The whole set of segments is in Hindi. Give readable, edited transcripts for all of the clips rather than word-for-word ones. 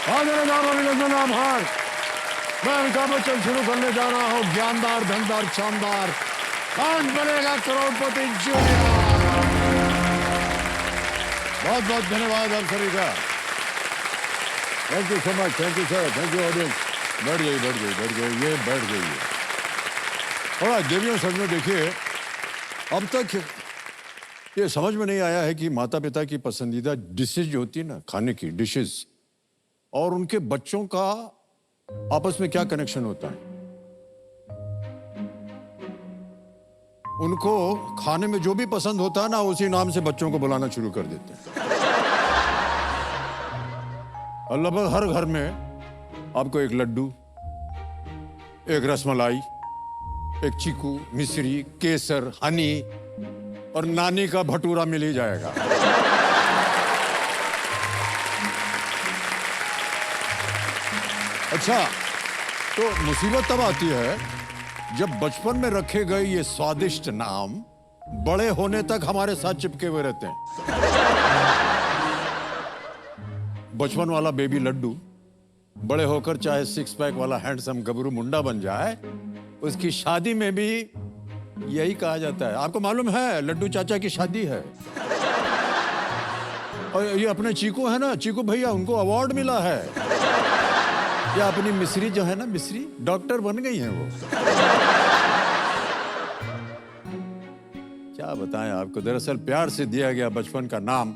अभिनंदन आभार। मैं अमिताभ बच्चन शुरू करने जा रहा हूँ ज्ञानदार धनदार शानदार कौन बनेगा करोड़पति जूनियर। बहुत बहुत धन्यवाद आप सभी का। Thank you so much. Thank you sir. Thank you audience. बढ़ गई ये बढ़ गई है। और देवियों सजनों देखिए, अब तक ये समझ में नहीं आया है कि माता पिता की पसंदीदा डिशेज जो होती है ना, खाने की डिशेज, और उनके बच्चों का आपस में क्या कनेक्शन होता है। उनको खाने में जो भी पसंद होता है ना, उसी नाम से बच्चों को बुलाना शुरू कर देते हैं। और लगभग हर घर में आपको एक लड्डू, एक रसमलाई, एक चीकू, मिश्री, केसर, हनी और नानी का भटूरा मिल ही जाएगा। अच्छा, तो मुसीबत तब आती है जब बचपन में रखे गए ये स्वादिष्ट नाम बड़े होने तक हमारे साथ चिपके हुए रहते हैं। बचपन वाला बेबी लड्डू बड़े होकर चाहे सिक्स पैक वाला हैंडसम गबरू मुंडा बन जाए, उसकी शादी में भी यही कहा जाता है। आपको मालूम है, लड्डू चाचा की शादी है और ये अपने चीकू है ना, चीकू भैया, उनको अवार्ड मिला है। या अपनी मिश्री जो है ना, मिश्री डॉक्टर बन गई हैं वो। क्या बताएं आपको, दरअसल प्यार से दिया गया बचपन का नाम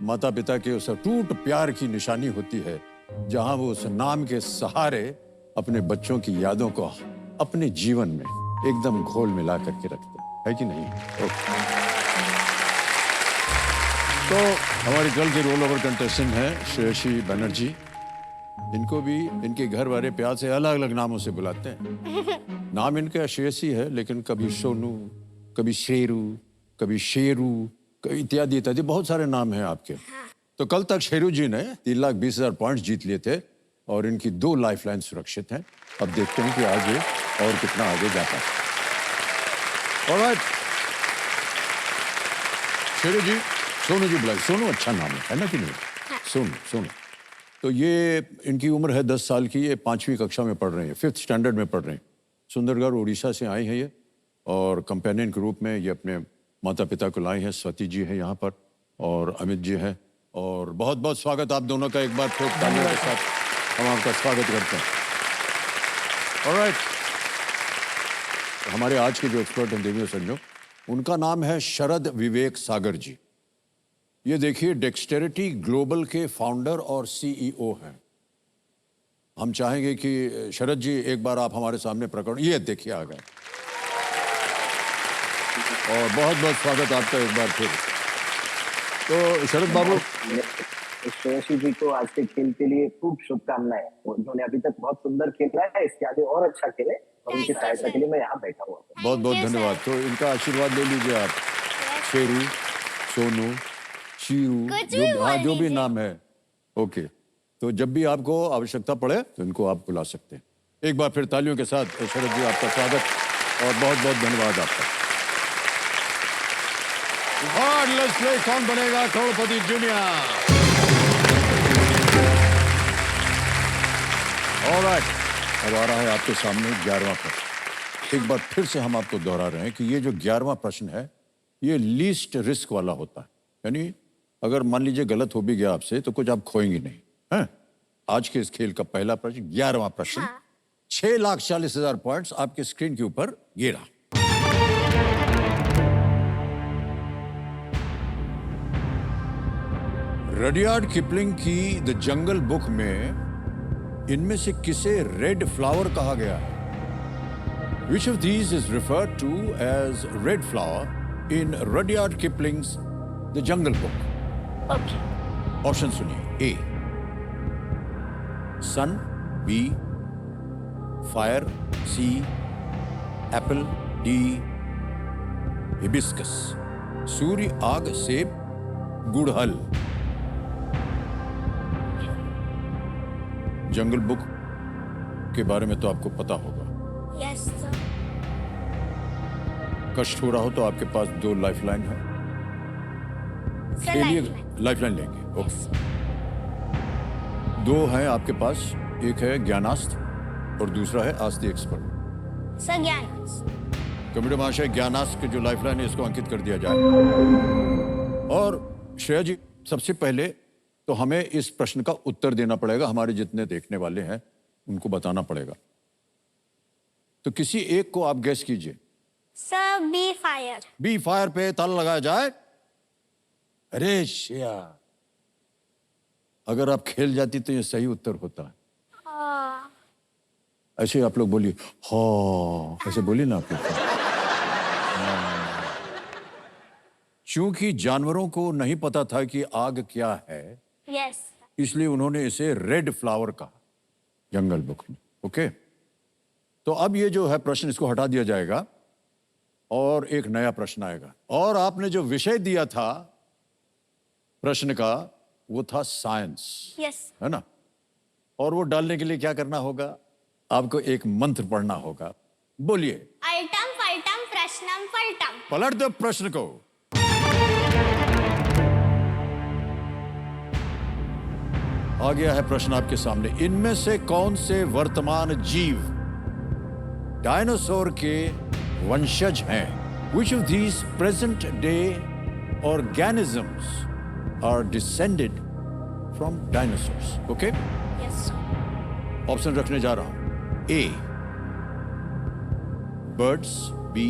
माता पिता के उस अटूट प्यार की निशानी होती है, जहां वो उस नाम के सहारे अपने बच्चों की यादों को अपने जीवन में एकदम घोल मिला करके रखते हैं, है कि नहीं? तो हमारी कल के रोल ओवर कंटेस्टेंट हैं श्रेयसी बनर्जी। इनको भी इनके घर वाले प्यार से अलग अलग नामों से बुलाते हैं। नाम इनका श्रेयसी है, लेकिन कभी सोनू, कभी शेरू, कभी शेरू, कभी इत्यादि इत्यादि बहुत सारे नाम हैं आपके। तो कल तक शेरू जी ने 3,20,000 पॉइंट्स जीत लिए थे और इनकी 2 लाइफलाइन सुरक्षित हैं। अब देखते हैं कि आगे और कितना आगे जाता है। ऑलराइट, शेरू जी, सोनू जी बुलाइए। सोनू अच्छा नाम है ना कि नहीं? सोनू, सोनू। तो ये इनकी उम्र है 10 साल की। ये 5वीं कक्षा में पढ़ रहे हैं, 5th स्टैंडर्ड में पढ़ रहे हैं। सुंदरगढ़ उड़ीसा से आई हैं ये, और कंपेनियन के रूप में ये अपने माता पिता को लाई हैं। स्वती जी हैं यहाँ पर और अमित जी हैं। और बहुत बहुत स्वागत आप दोनों का, एक बार फिर तालियों के साथ हम आपका स्वागत करते हैं। ऑलराइट, हमारे आज के जो एक्सपर्ट हैं देवियों सज्जनों, उनका नाम है शरद विवेक सागर जी। ये देखिए, डेक्सटेरिटी ग्लोबल के फाउंडर और सीईओ हैं। हम चाहेंगे कि शरद जी एक बार आप हमारे सामने प्रकट, ये देखिए आ गए। और बहुत बहुत स्वागत आपका एक बार फिर। तो शरद बाबू, श्रेयसी जी को आज के खेल के लिए खूब शुभकामनाएं। उन्होंने अभी तक बहुत सुंदर खेला है, इसके आगे और अच्छा खेले, और उनकी सहायता के लिए मैं यहाँ बैठा हुआ हूँ। बहुत बहुत धन्यवाद। तो इनका आशीर्वाद ले लीजिए आप। शेरू, सोनू, शीरू, हाँ जो भी नाम है। ओके, तो जब भी आपको आवश्यकता पड़े तो इनको आप बुला सकते हैं। एक बार फिर तालियों के साथ शरद जी आपका स्वागत और बहुत बहुत धन्यवाद आपका। लेट्स प्ले कौन बनेगा करोड़पति जूनियर। ऑलराइट, अब आ रहा है आपके सामने 11वां प्रश्न। एक बार फिर से हम आपको दोहरा रहे हैं कि ये जो 11वां प्रश्न है, ये लीस्ट रिस्क वाला होता है। यानी अगर मान लीजिए गलत हो भी गया आपसे तो कुछ आप खोएंगे नहीं हैं। आज के इस खेल का पहला प्रश्न, 11वां प्रश्न, 6,40,000 पॉइंट्स आपके स्क्रीन के ऊपर ये रहा। रडियार्ड किपलिंग की द जंगल बुक में इनमें से किसे रेड फ्लावर कहा गया है? Which of these is referred to as red flower in Rudyard Kipling's The Jungle Book? Okay. Option सुनिए। A sun, B fire, C apple, D hibiscus. सूर्य, आग, सेब, गुड़हल। जंगल बुक के बारे में तो आपको पता होगा। Yes, sir. कष्ट हो रहा हो तो आपके पास 2 लाइफलाइन है। Sir, खेलिए, lifeline. लाइफलाइन लेंगे। ओके। दो हैं आपके पास, एक है ज्ञानास्त्र और दूसरा है आस्क द एक्सपर्ट। सर ज्ञान। कंप्यूटर महाशय, ज्ञानास्त्र की जो लाइफलाइन है इसको अंकित कर दिया जाए। और श्रेया जी, सबसे पहले तो हमें इस प्रश्न का उत्तर देना पड़ेगा, हमारे जितने देखने वाले हैं उनको बताना पड़ेगा। तो किसी एक को आप गेस कीजिए। Sir B fire. B fire पे ताला लगाया जाए। अरे श्रेया, अगर आप खेल जाती तो ये सही उत्तर होता। ऐसे आप लोग बोलिए, हाँ ऐसे बोलिए ना आप लोग। चूंकि जानवरों को नहीं पता था कि आग क्या है, यस। इसलिए उन्होंने इसे रेड फ्लावर कहा जंगल बुक में। ओके, तो अब ये जो है प्रश्न, इसको हटा दिया जाएगा और एक नया प्रश्न आएगा। और आपने जो विषय दिया था प्रश्न का, वो था साइंस, यस। है ना। और वो डालने के लिए क्या करना होगा, आपको एक मंत्र पढ़ना होगा। बोलिए। अल्टम फल्टम प्रश्नम फल्टम। पलट दो प्रश्न को। आ गया है प्रश्न आपके सामने। इनमें से कौन से वर्तमान जीव डायनासोर के वंशज हैं? Which of these present day organisms are descended from dinosaurs? Okay? Yes. Option रखने जा रहा हूं। A, birds. B,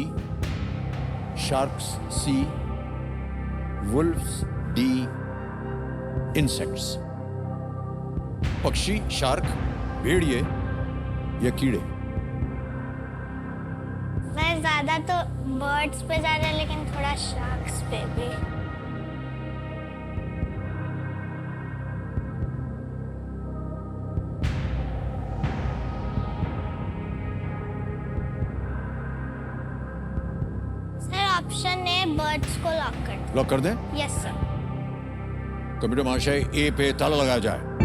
sharks. C, wolves. D, insects. पक्षी, शार्क, भेड़िए या कीड़े? मैं ज्यादा तो बर्ड्स पे जा रहा, लेकिन थोड़ा शार्क्स पे भी। सर ऑप्शन ए बर्ड्स को लॉक कर दो। लॉक कर दें? Yes sir. कंप्यूटर महाशय, ए पे ताला लगाया जाए।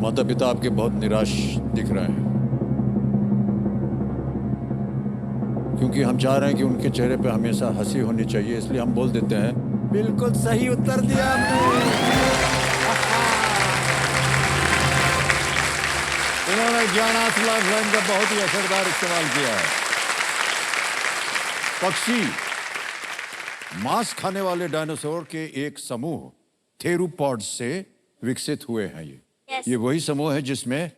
माता पिता आपके बहुत निराश दिख रहे हैं, क्योंकि हम चाह रहे हैं कि उनके चेहरे पे हमेशा हंसी होनी चाहिए, इसलिए हम बोल देते हैं बिल्कुल सही उत्तर दिया आपने। उन्होंने ज्ञानास्त्र लाइफलाइन का बहुत ही असरदार इस्तेमाल किया है। पक्षी, मांस खाने वाले डायनासोर के एक समूह थेरोपॉड्स से विकसित हुए हैं। Yes. ये वही समूह है जिसमें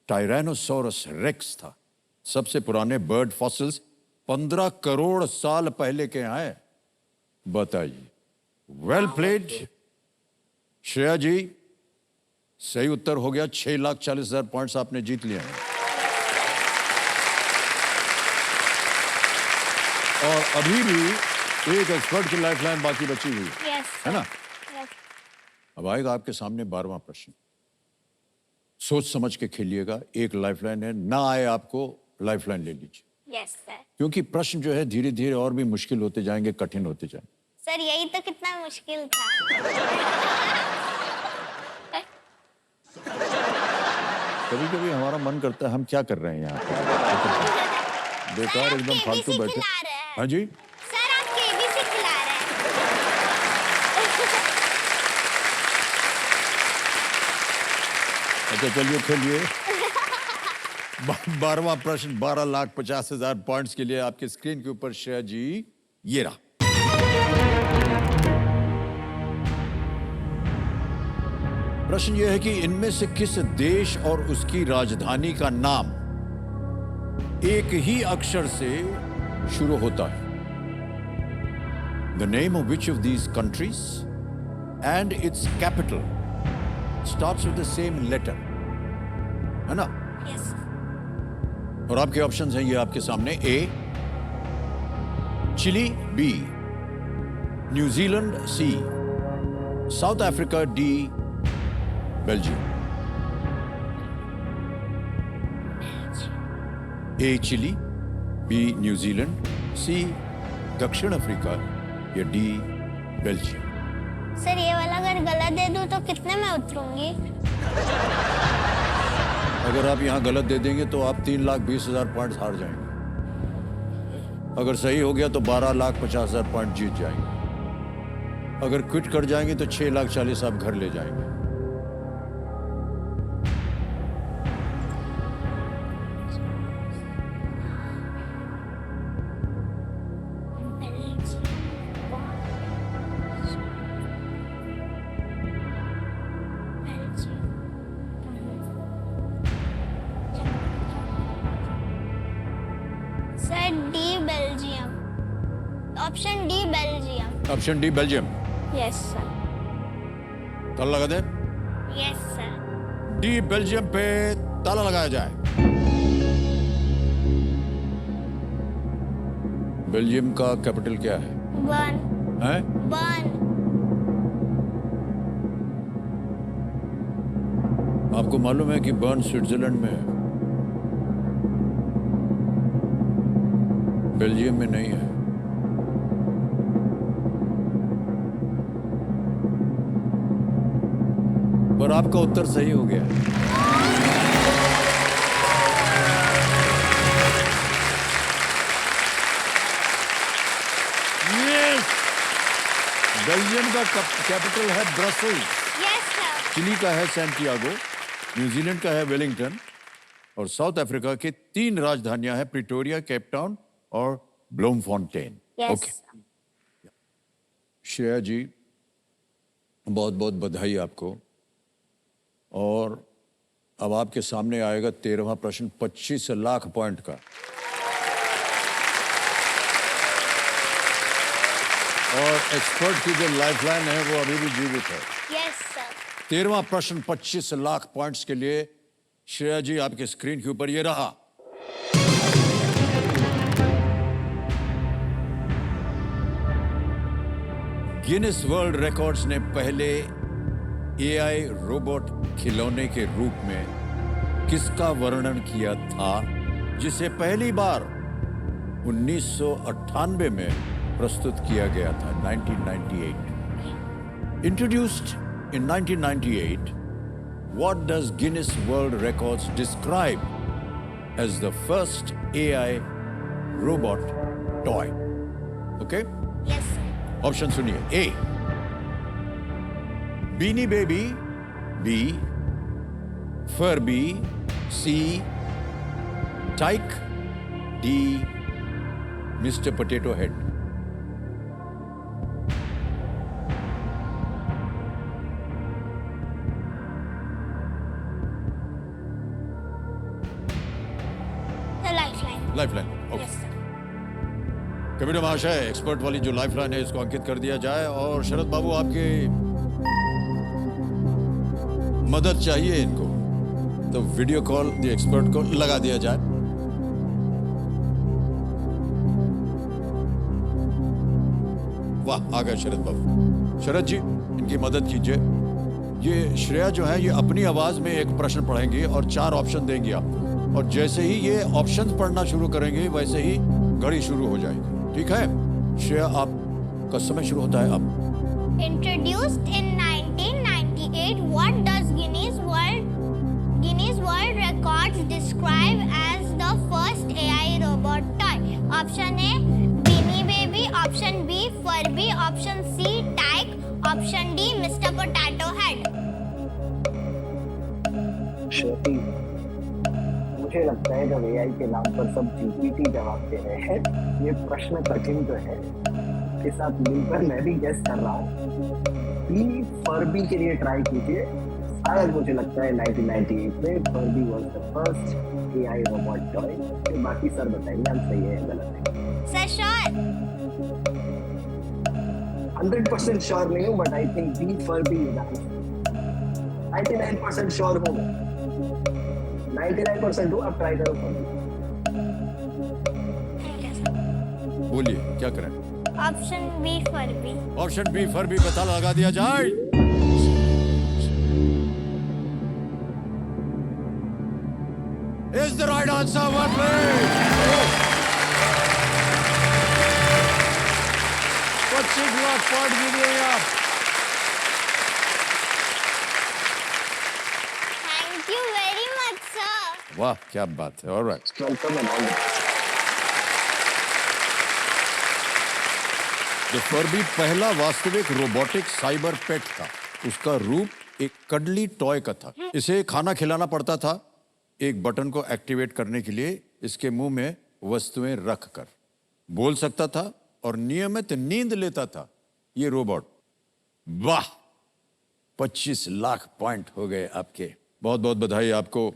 टायरानोसोरस रेक्स था। सबसे पुराने बर्ड फॉसिल्स 15 करोड़ साल पहले के हैं। बताइए। वेल प्लेड श्रेया जी, सही उत्तर हो गया। 6,40,000 पॉइंट्स आपने जीत लिए हैं। और अभी भी एक एक्सपर्ट की लाइफलाइन बाकी बची हुई यस है ना। यस। अब आएगा आपके सामने 12वां प्रश्न। सोच समझ के खेलिएगा। एक लाइफलाइन है, ना आए आपको लाइफलाइन ले लीजिए, यस सर। क्योंकि प्रश्न जो है धीरे धीरे और भी मुश्किल होते जाएंगे, कठिन होते जाएंगे। सर यही तो कितना मुश्किल था। कभी कभी हमारा मन करता है हम क्या कर रहे हैं यहाँ पे, बेकार सर, आप एकदम फालतू KBC बैठे। खिला रहे हैं। हाँ जी, सर आप केबीसी खिला रहे हैं। अच्छा चलिए खेलिए। 12वां प्रश्न 12,50,000 पॉइंट्स के लिए आपके स्क्रीन के ऊपर श्रेया जी, ये रहा। प्रश्न यह है कि इनमें से किस देश और उसकी राजधानी का नाम एक ही अक्षर से शुरू होता है? The name of which of these countries and its capital starts with the same letter? है ना। यस। और आपके ऑप्शंस हैं ये आपके सामने। ए चिली, बी न्यूजीलैंड, सी साउथ अफ्रीका, डी बेल्जियम। ए चिली, बी न्यूजीलैंड, सी दक्षिण अफ्रीका या डी बेल्जियम। सर ये वाला अगर गलत दे दूं तो कितने में उतरूंगी? अगर आप यहाँ गलत दे देंगे तो आप 3,20,000 पॉइंट्स हार जाएंगे। अगर सही हो गया तो 12,50,000 पॉइंट जीत जाएंगे। अगर क्विट कर जाएंगे तो 6,40,000 आप घर ले जाएंगे। Sir D Belgium, option D Belgium. Option D Belgium, yes sir. ताला लगा दे। Yes sir. डी बेल्जियम पे ताला लगाया जाए। बेल्जियम का कैपिटल क्या है? बर्न। हैं? बर्न। आपको मालूम है कि बर्न स्विट्जरलैंड में है, बेल्जियम में नहीं है। पर आपका उत्तर सही हो गया। यस, बेल्जियम का कैपिटल है ब्रसेल्स, यस सर। चिली का है सैंटियागो, न्यूजीलैंड का है वेलिंगटन और साउथ अफ्रीका के 3 राजधानियां हैं, प्रिटोरिया, केप टाउन और ब्लूमफॉन्टेन। यस। श्रेया जी, बहुत बहुत बधाई आपको। और अब आपके सामने आएगा 13वां प्रश्न 25 लाख पॉइंट का। और एक्सपर्ट की जो लाइफलाइन है वो अभी भी जीवित है। Yes sir. 13वां प्रश्न 25 लाख पॉइंट्स के लिए श्रेया जी आपके स्क्रीन के ऊपर ये रहा। गिनीज वर्ल्ड रिकॉर्ड्स ने पहले एआई रोबोट खिलौने के रूप में किसका वर्णन किया था, जिसे पहली बार 1998 में प्रस्तुत किया गया था? 1998। Introduced in 1998, what does Guinness World Records describe as the first AI robot toy? Okay? Yes sir. Option सुनिए। A beanie baby, B Furby, C Tyke, D Mister Potato Head. Lifeline. Lifeline, okay. Yes sir. Kabir महाशय, एक्सपर्ट वाली जो लाइफलाइन है इसको अंकित कर दिया जाए। और शरद बाबू, आपकी मदद चाहिए इनको, तो वीडियो कॉल द एक्सपर्ट को लगा दिया जाए। वाह, आ गए शरद बाबू। शरद जी, इनकी मदद कीजिए। ये श्रेया जो है ये अपनी आवाज में एक प्रश्न पढ़ेंगी और 4 ऑप्शन देंगी आपको, और जैसे ही ये ऑप्शंस पढ़ना शुरू करेंगे वैसे ही घड़ी शुरू हो जाएगी। ठीक है श्रेया, आपका समय शुरू होता है अब। Introduced in 1998, what does Guinness World Records describe as the first AI robot toy? Option A, Beanie Baby. Option B, Furby. Option C, Tyke. Option D, Mr. Potato Head. श्रुति, मुझे लगता है जब एआई के नाम पर सब जीपीटी जवाब दे रहे हैं, ये प्रश्न कठिन तो है। के साथ मिलकर मैं भी गेस कर रहा हूँ। बी फर्बी के लिए ट्राई कीजिए। शायद मुझे लगता है 1998 में Furby was the first AI robot toy. फिर बाकी सर बताएंगे हम सही है या गलत है। Sir, sure. 100% श्योर नहीं हूँ, but I think B Furby is answer. 99% sure हूँ मैं। 99% हूँ, अब ट्राई करो फर्बी। बोलिए क्या करें? Option B, Furby. Option B Furby पे ताला लगा दिया जाए। Is the right answer, one please? 25 lakh point जीतिए आप। Thank you very much, sir. वाह क्या बात है। Alright, welcome and all the Furby पहला वास्तविक रोबोटिक साइबर पेट था। उसका रूप एक कडली टॉय का था। इसे खाना खिलाना पड़ता था। एक बटन को एक्टिवेट करने के लिए इसके मुंह में वस्तुएं रख कर बोल सकता था और नियमित नींद लेता था ये रोबोट। वाह, 25 लाख पॉइंट हो गए आपके। बहुत बहुत बधाई आपको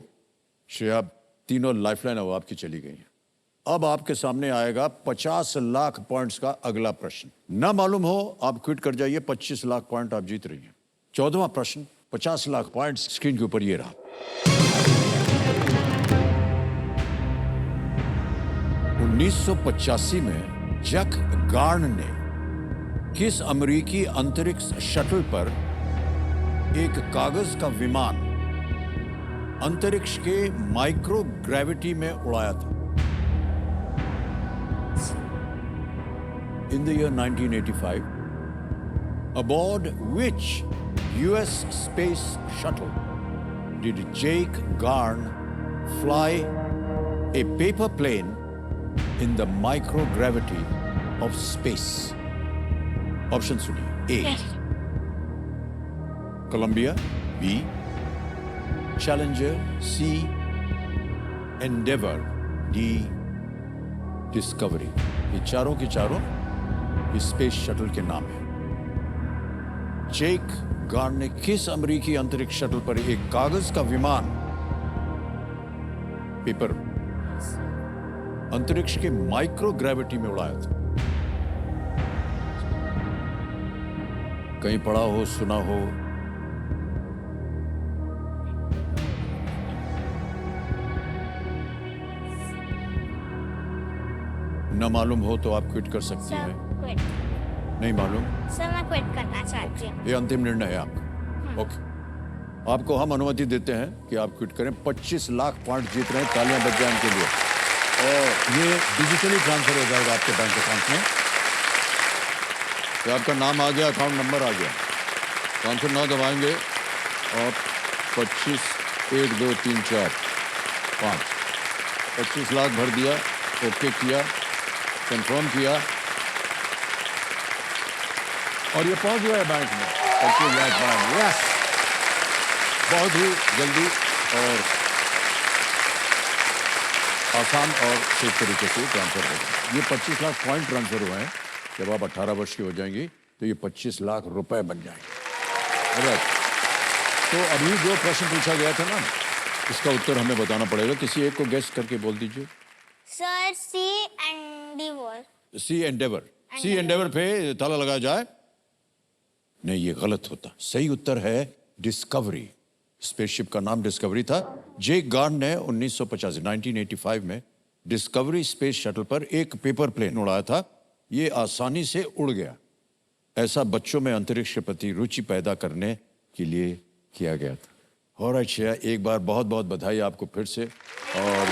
श्रेया। तीनों लाइफलाइन अब आपकी चली गई हैं। अब आपके सामने आएगा 50 लाख पॉइंट्स का अगला प्रश्न। ना मालूम हो आप क्विट कर जाइए, 25 लाख पॉइंट आप जीत रही हैं। 14वां प्रश्न, 50 लाख पॉइंट्स स्क्रीन के ऊपर ये रहा। 1985 में जक गार्न ने किस अमेरिकी अंतरिक्ष शटल पर एक कागज का विमान अंतरिक्ष के माइक्रो ग्रेविटी में उड़ाया था? In the year 1985, aboard which US space shuttle did Jake Garn fly a paper plane in the microgravity of space? Option सुनिए। A. Columbia. B. Challenger. C. Endeavour. D. Discovery. ये चारों के चारों स्पेस शटल के नाम है। जेक गार्न ने किस अमेरिकी अंतरिक्ष शटल पर एक कागज का विमान पेपर अंतरिक्ष के माइक्रो ग्रेविटी में उड़ाया था? कहीं पढ़ा हो, सुना हो? न मालूम हो तो आप क्विट कर सकती सर हैं। क्विट। नहीं मालूम? सर मैं क्विट करना चाहती हूँ। ये अंतिम निर्णय है आपका। ओके, आपको हम अनुमति देते हैं कि आप क्विट करें। 25 लाख पॉइंट जीत रहे हैं, तालियां बज जाएं इनके लिए। और ये डिजिटली ट्रांसफर हो जाएगा आपके बैंक अकाउंट में। तो आपका नाम आ गया, अकाउंट नंबर आ गया। ट्रांसफर ना दबाएंगे और 25 1 2 3 4 5 25 लाख भर दिया, ओके किया, कंफर्म किया और ये पहुंच गया बैंक में। 25 लाख पॉइंट। यस, बहुत ही जल्दी और आसान और सेफ तरीके से ट्रांसफर हो गया। ये 25 लाख पॉइंट ट्रांसफर हुए हैं। जब आप 18 वर्ष की हो जाएंगी तो ये 25 लाख रुपए बन जाएंगे। राइट, तो अभी जो प्रश्न पूछा गया था ना, इसका उत्तर हमें बताना पड़ेगा। किसी एक को गेस करके बोल दीजिए। सर सी एंडेवर। सी एंडेवर। सी एंडेवर पे ताला लगाया जाए? नहीं, ये गलत होता। सही उत्तर है डिस्कवरी। स्पेसशिप का नाम डिस्कवरी था। जेक गार्न ने 1985 में डिस्कवरी स्पेस शटल पर एक पेपर प्लेन उड़ाया था। ये आसानी से उड़ गया। ऐसा बच्चों में अंतरिक्ष के प्रति रुचि पैदा करने के लिए किया गया था। और अच्छा, एक बार बहुत बहुत बधाई आपको फिर से। और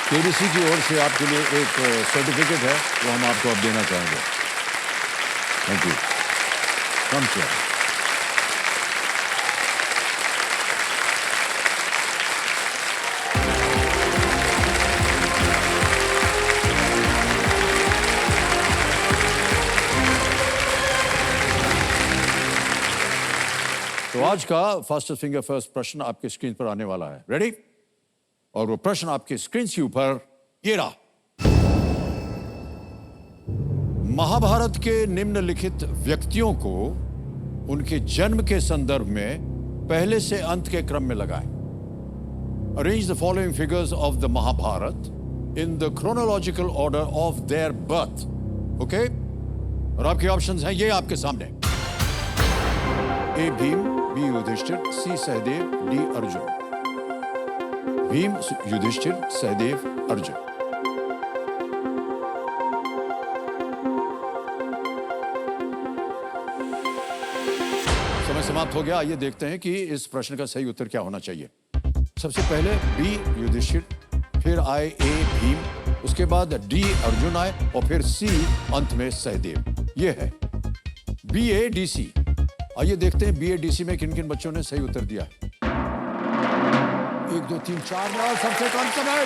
केबीसी की ओर से आपके लिए एक सर्टिफिकेट है, वो हम आपको अब देना चाहेंगे। Thank you. कम से तो आज का फास्टेस्ट फिंगर फर्स्ट प्रश्न आपके स्क्रीन पर आने वाला है। रेडी? और वो प्रश्न आपके स्क्रीन के ऊपर ये रहा। महाभारत के निम्नलिखित व्यक्तियों को उनके जन्म के संदर्भ में पहले से अंत के क्रम में लगाएं। Arrange the following figures of the Mahabharata in the chronological order of their birth. Okay, और आपके ऑप्शंस हैं ये आपके सामने। A Bhim, B Yudhishthir, C Sahadev, D Arjun. Bhim, Yudhishthir, Sahadev, Arjun. समय समाप्त हो गया। आइए देखते हैं कि इस प्रश्न का सही उत्तर क्या होना चाहिए। सबसे पहले बी युधिष्ठिर, फिर आए ए भीम, उसके बाद डी अर्जुन आए और फिर सी अंत में सहदेव। ये है बी ए डी सी। आइए देखते हैं बी ए डी सी में किन किन बच्चों ने सही उत्तर दिया है। 1 2 3 4 में और सबसे कम समय।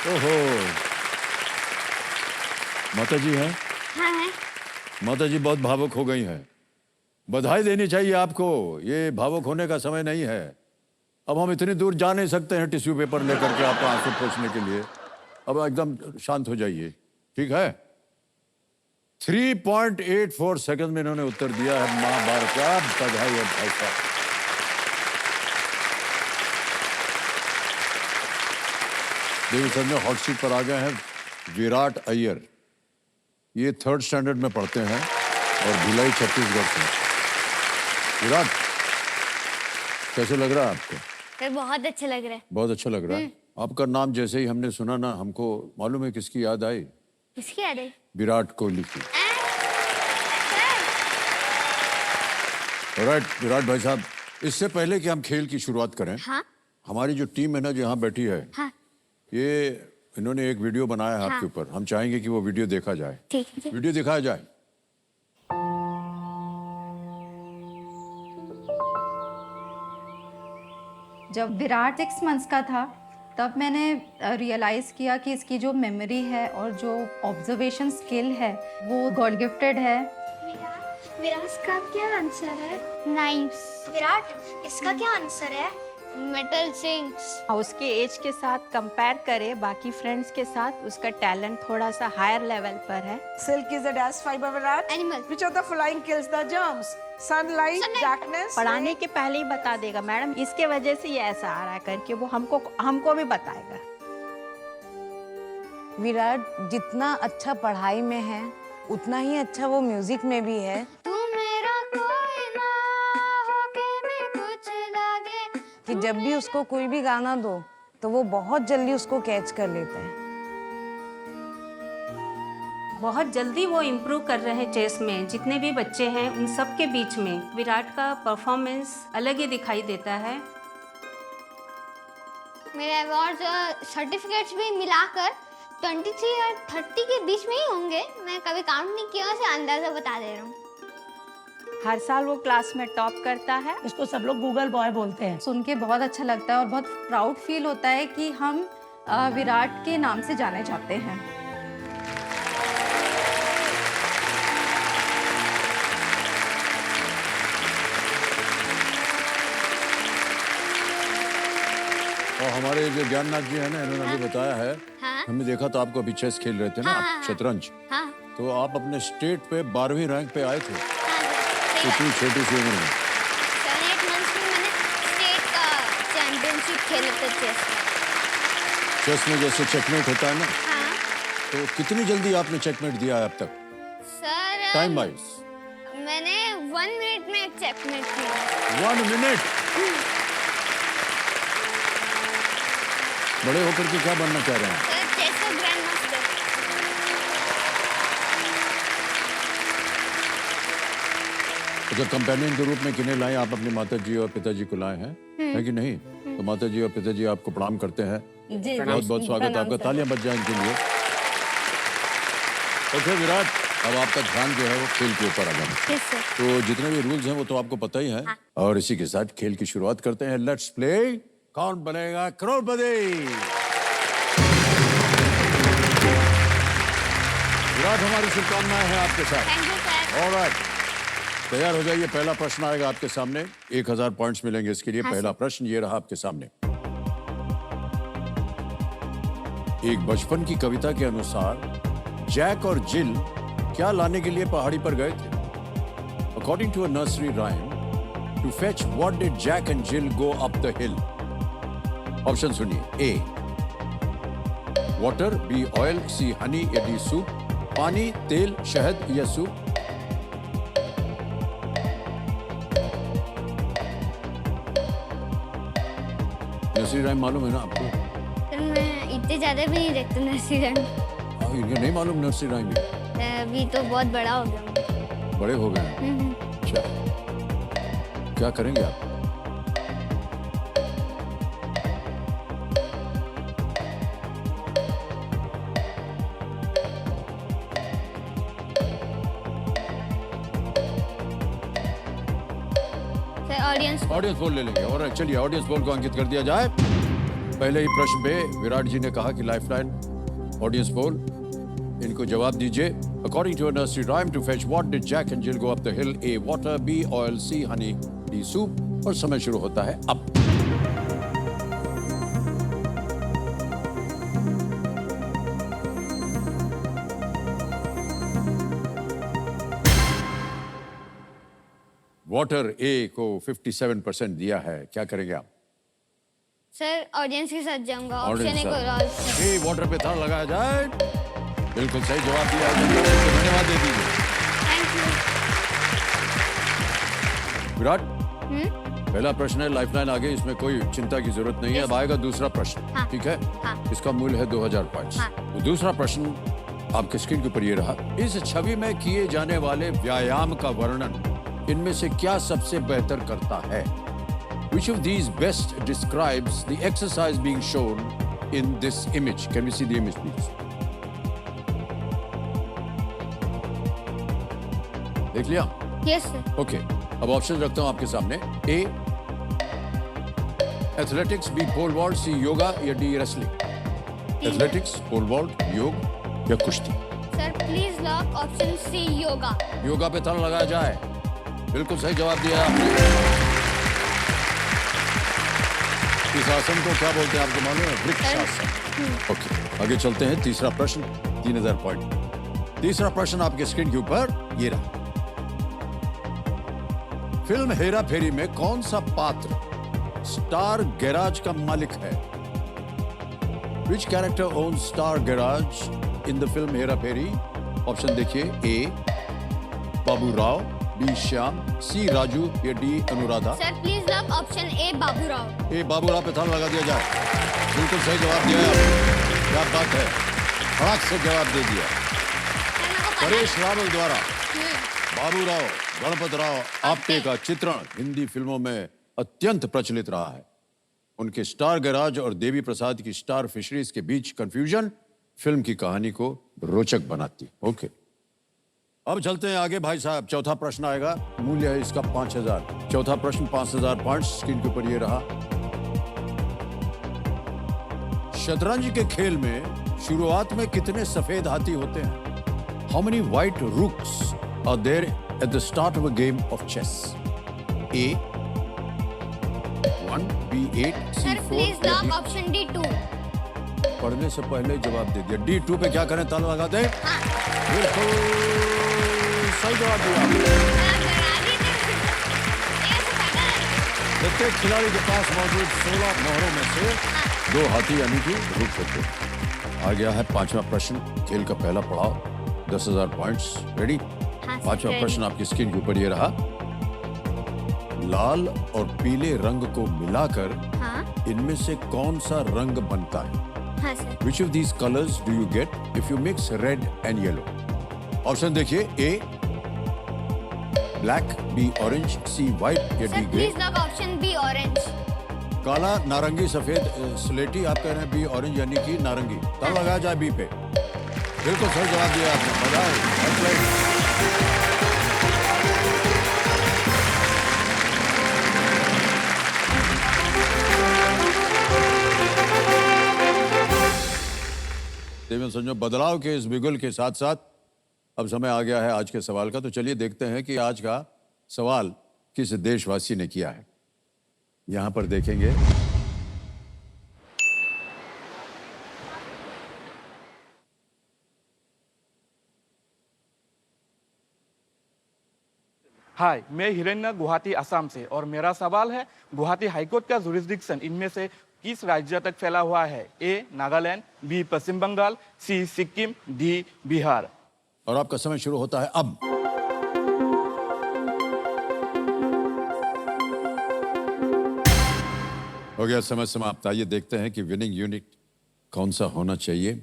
ओहो, माता जी हैं? हाँ है। माता जी बहुत भावुक हो गई हैं। बधाई देनी चाहिए आपको, ये भावुक होने का समय नहीं है। अब हम इतनी दूर जा नहीं सकते हैं टिश्यू पेपर लेकर के आपका आंसू पोंछने के लिए। अब एकदम शांत हो जाइए, ठीक है? 3.84 सेकंड में इन्होंने उत्तर दिया है। महाभारत का बधाई है भाई साहब। देखिए सर में हॉट सीट पर आ गए हैं विराट अय्यर। ये 3rd स्टैंडर्ड में पढ़ते हैं और भिलाई छत्तीसगढ़ से। विराट, कैसे लग रहा है आपको? सर बहुत अच्छा लग रहा है। बहुत अच्छा लग रहा है। आपका नाम जैसे ही हमने सुना ना, हमको मालूम है किसकी याद आई? किसकी याद है? विराट कोहली की। ऑलराइट विराट भाई साहब, इससे पहले कि हम खेल की शुरुआत करें, हाँ हमारी जो टीम है ना जो यहाँ बैठी है, हाँ ये इन्होंने एक वीडियो बनाया है आपके ऊपर। हम चाहेंगे कि वो वीडियो देखा जाए। ठीक है। वीडियो दिखाया जाए। जब विराट 6 मंथ्स का था तब मैंने रियलाइज़ किया कि इसकी जो मेमोरी है और जो ऑब्जर्वेशन स्किल है वो गॉड गिफ्टेड है। विराट का क्या आंसर है? नाइस। विराट इसका क्या आंसर है? Metal sinks. उसके एज के साथ कंपेयर करें बाकी फ्रेंड्स के साथ, उसका टैलेंट थोड़ा सा हायर लेवल पर है। Silk is a dash fiber, Virat. Animal. Which of the following kills the germs? Sunlight, darkness. पढ़ाने के पहले ही बता देगा मैडम, इसके वजह से ये ऐसा आ रहा है करके वो हमको भी बताएगा। विराट जितना अच्छा पढ़ाई में है उतना ही अच्छा वो म्यूजिक में भी है। तू मेरा कोई ना होके भी कुछ लगे। कि जब भी उसको कोई भी गाना दो तो वो बहुत जल्दी उसको कैच कर लेता है। बहुत जल्दी वो इम्प्रूव कर रहे हैं चेस में। जितने भी बच्चे हैं उन सब के बीच में विराट का परफॉर्मेंस अलग ही दिखाई देता है। मेरे अवार्ड सर्टिफिकेट्स भी मिलाकर 23 और 30 के बीच में ही होंगे। मैं कभी काउंट नहीं किया, उसे अंदाजा बता दे रहा हूँ। हर साल वो क्लास में टॉप करता है। इसको सब लोग गूगल बॉय बोलते हैं। सुन के बहुत अच्छा लगता है और बहुत प्राउड फील होता है कि हम विराट के नाम से जाने जाते हैं। और हमारे जो ज्ञाननाथ जी है ना, इन्होंने अभी बताया है, हाँ। हमने देखा तो आपको अभी चेस खेल रहे थे ना, हाँ, आप शतरंज। हाँ तो आप अपने स्टेट पे 12वीं रैंक पे आए थे हाँ सर, इतनी छोटी सी उम्र में। 7-8 मंथ्स में मैंने स्टेट का चैंपियनशिप खेला था चेस का। चेस में जैसे चेकमेट होता है ना, हाँ तो कितनी जल्दी आपने चेकमेट दिया है अब तक, सर। Time wise? मैंने 1 मिनट में चेकमेट किया। 1 मिनट? बड़े होकर के क्या बनना चाह रहे हैं? सर चेस का ग्रैंड मास्टर। तो कंपेनियन के रूप में किन्हें लाए आप? अपने माता जी और पिताजी को लाए हैं, है कि नहीं? तो माता जी और पिताजी आपको प्रणाम करते हैं। बहुत बहुत स्वागत आपका, तालियां बज जाए इनके लिए। ओके विराट, अब आपका ध्यान जो है वो खेल के ऊपर आ जाए। Yes sir. तो जितने भी रूल्स हैं वो तो आपको पता ही है। और इसी के साथ खेल की शुरुआत करते हैं। लेट्स प्ले कौन बनेगा करोड़पति। विराट, हमारी शुभकामनाएं हैं आपके साथ। Thank you sir. ऑलराइट, तैयार हो जाइए। पहला प्रश्न आएगा आपके सामने, 1000 पॉइंट्स मिलेंगे इसके लिए। पहला प्रश्न ये रहा आपके सामने। एक बचपन की कविता के अनुसार जैक और जिल क्या लाने के लिए पहाड़ी पर गए थे? According to a nursery rhyme, to fetch what did Jack and Jill go up the hill? Option सुनिए। A water, B oil, C honey या डी सूप? पानी, तेल, शहद या सूप? नर्सरी राइम मालूम है ना आपको? सर मैं इतने ज्यादा भी नहीं देखता नर्सरी राइम। इनको नहीं मालूम नर्सरी राइम? अभी तो बहुत बड़ा हो गया हूँ। बड़े हो गए हैं। अच्छा, क्या करेंगे आप? सर ऑडियंस ऑडियंस पोल ले लेंगे। और चलिए ऑडियंस पोल को अंकित कर दिया जाए। पहले ही प्रश्न पे विराट जी ने कहा कि लाइफलाइन ऑडियंस पोल, इनको जवाब दीजिए। According to a nursery rhyme, to fetch what did Jack and Jill go up the hill? A water, B oil, C honey, D soup. और समय शुरू होता है अब। वाटर ए को 57% दिया है। क्या करेंगे आप? सर ऑडियंस के साथ जाऊंगा। ऑप्शन Audience ए को साथ। ए वाटर पे ताला लगाया जाए। बिल्कुल सही जवाब दिया। धन्यवाद दे दीजिए। Thank you. विराट, पहला प्रश्न है लाइफलाइन आगे, इसमें कोई चिंता की जरूरत नहीं है। अब आएगा दूसरा प्रश्न। हाँ। ठीक है? हाँ। इसका मूल्य है 2000 पॉइंट्स। हाँ। तो दूसरा प्रश्न आपके स्क्रीन के ऊपर ये रहा। इस छवि में किए जाने वाले व्यायाम का वर्णन इनमें से क्या सबसे बेहतर करता है? Which of these best describes the exercise being shown in this image? Can we see the image, please? देख लिया? Yes sir. ओके, अब ऑप्शन रखता हूं आपके सामने। A athletics, B pole vault, C yoga या D wrestling. Athletics, pole vault, योग या कुश्ती। Sir please lock option C yoga. Yoga पे ताला लगाया जाए। बिल्कुल सही जवाब दिया आपने। इस आसन को क्या बोलते हैं आपको मालूम है? वृक्षासन। ओके, आगे चलते हैं। तीसरा प्रश्न, 3000 पॉइंट। तीसरा प्रश्न आपके स्क्रीन के ऊपर ये रहा। फिल्म हेरा फेरी में कौन सा पात्र स्टार गैराज का मालिक है? Which character own star garage in the film Hera Pheri? Option देखिए। A Babu Rao, B Shyam, C Raju या D Anuradha. Sir please lock option A Babu Rao. A Babu Rao पे ताला लगा दिया जाए। बिल्कुल सही जवाब दिया है आपने। क्या बात है, फटाक से जवाब दे दिया। परेश रावल द्वारा बाबू राव गणपत राव आप्टे का चित्रण हिंदी फिल्मों में अत्यंत प्रचलित रहा है। उनके स्टार गैराज और देवी प्रसाद की स्टार फिशरीज के बीच कंफ्यूजन फिल्म की कहानी को रोचक बनाती। ओके, अब चलते हैं आगे भाई साहब। चौथा प्रश्न आएगा, मूल्य है इसका 5000। चौथा प्रश्न 5000 पॉइंट्स। स्क्रीन के ऊपर ये रहा। शतरंज के खेल में शुरुआत में कितने सफेद हाथी होते हैं? How many white rooks are there at the start of a game of chess? A 1, B 8, C sir 4 please lock option D 2। पढ़ने से पहले जवाब दे दिया। डी 2 पे क्या करें? ताला लगा दें। बिल्कुल सही जवाब दिया। प्रत्येक खिलाड़ी के पास मौजूद 16 मोहरों में से 2 हाथी यानी कि रुक होते हैं। आ गया है पांचवा प्रश्न, खेल का पहला पड़ाव, 10,000 पॉइंट्स। रेडी? पांचवा प्रश्न आपकी स्क्रीन के ऊपर ये रहा। लाल और पीले रंग को मिलाकर इनमें से कौन सा रंग बनता है? हाँ sir. Which of these colors do you get if you mix red and yellow? Option देखिए। A black, B orange, C white या D sir grey. Please lock option B orange. काला, नारंगी, सफेद, स्लेटी। आप कह रहे हैं बी ऑरेंज यानी कि नारंगी। ताला लगाया जाए बी पे। बिल्कुल सही जवाब दिया आपने। बधाई। देवेंद्र संजो, बदलाव के इस बिगुल के साथ साथ अब समय आ गया है आज के सवाल का। तो चलिए देखते हैं कि आज का सवाल किस देशवासी ने किया है। यहां पर देखेंगे। हाय, मैं हिरण्य गुवाहाटी असम से और मेरा सवाल है गुवाहाटी हाईकोर्ट का जुरिस्डिक्शन इनमें से किस राज्य तक फैला हुआ है? ए नागालैंड, बी पश्चिम बंगाल, सी सिक्किम, डी बिहार। और आपका समय शुरू होता है अब। हो गया समय समाप्त। आइए देखते हैं कि विनिंग यूनिट कौन सा होना चाहिए।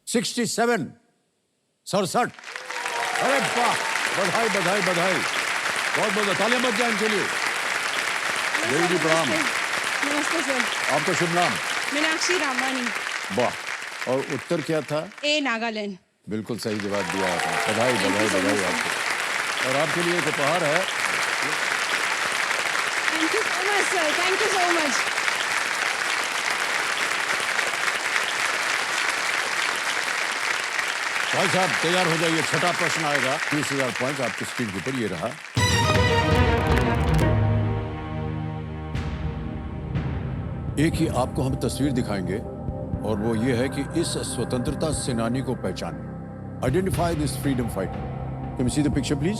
67, 67। अरे वाह, बधाई बधाई बधाई, बहुत बहुत तालियां बज जाए इनके लिए। देवी जी प्रणाम। नमस्ते सर। आपका शुभ नाम? मीनाक्षी रामानी। वाह, और उत्तर क्या था? ए नागालैंड। बिल्कुल सही जवाब दिया आपने। बधाई बधाई बधाई आपको। और आपके लिए एक उपहार है। Thank you so much sir, thank you so much. भाई साहब तैयार हो जाइए, छठा प्रश्न आएगा। 30,000 पॉइंट आपकी स्क्रीन के ऊपर ये रहा। एक ही आपको हम तस्वीर दिखाएंगे और वो ये है कि इस स्वतंत्रता सेनानी को पहचानें। Identify this freedom fighter. Can we see the picture please?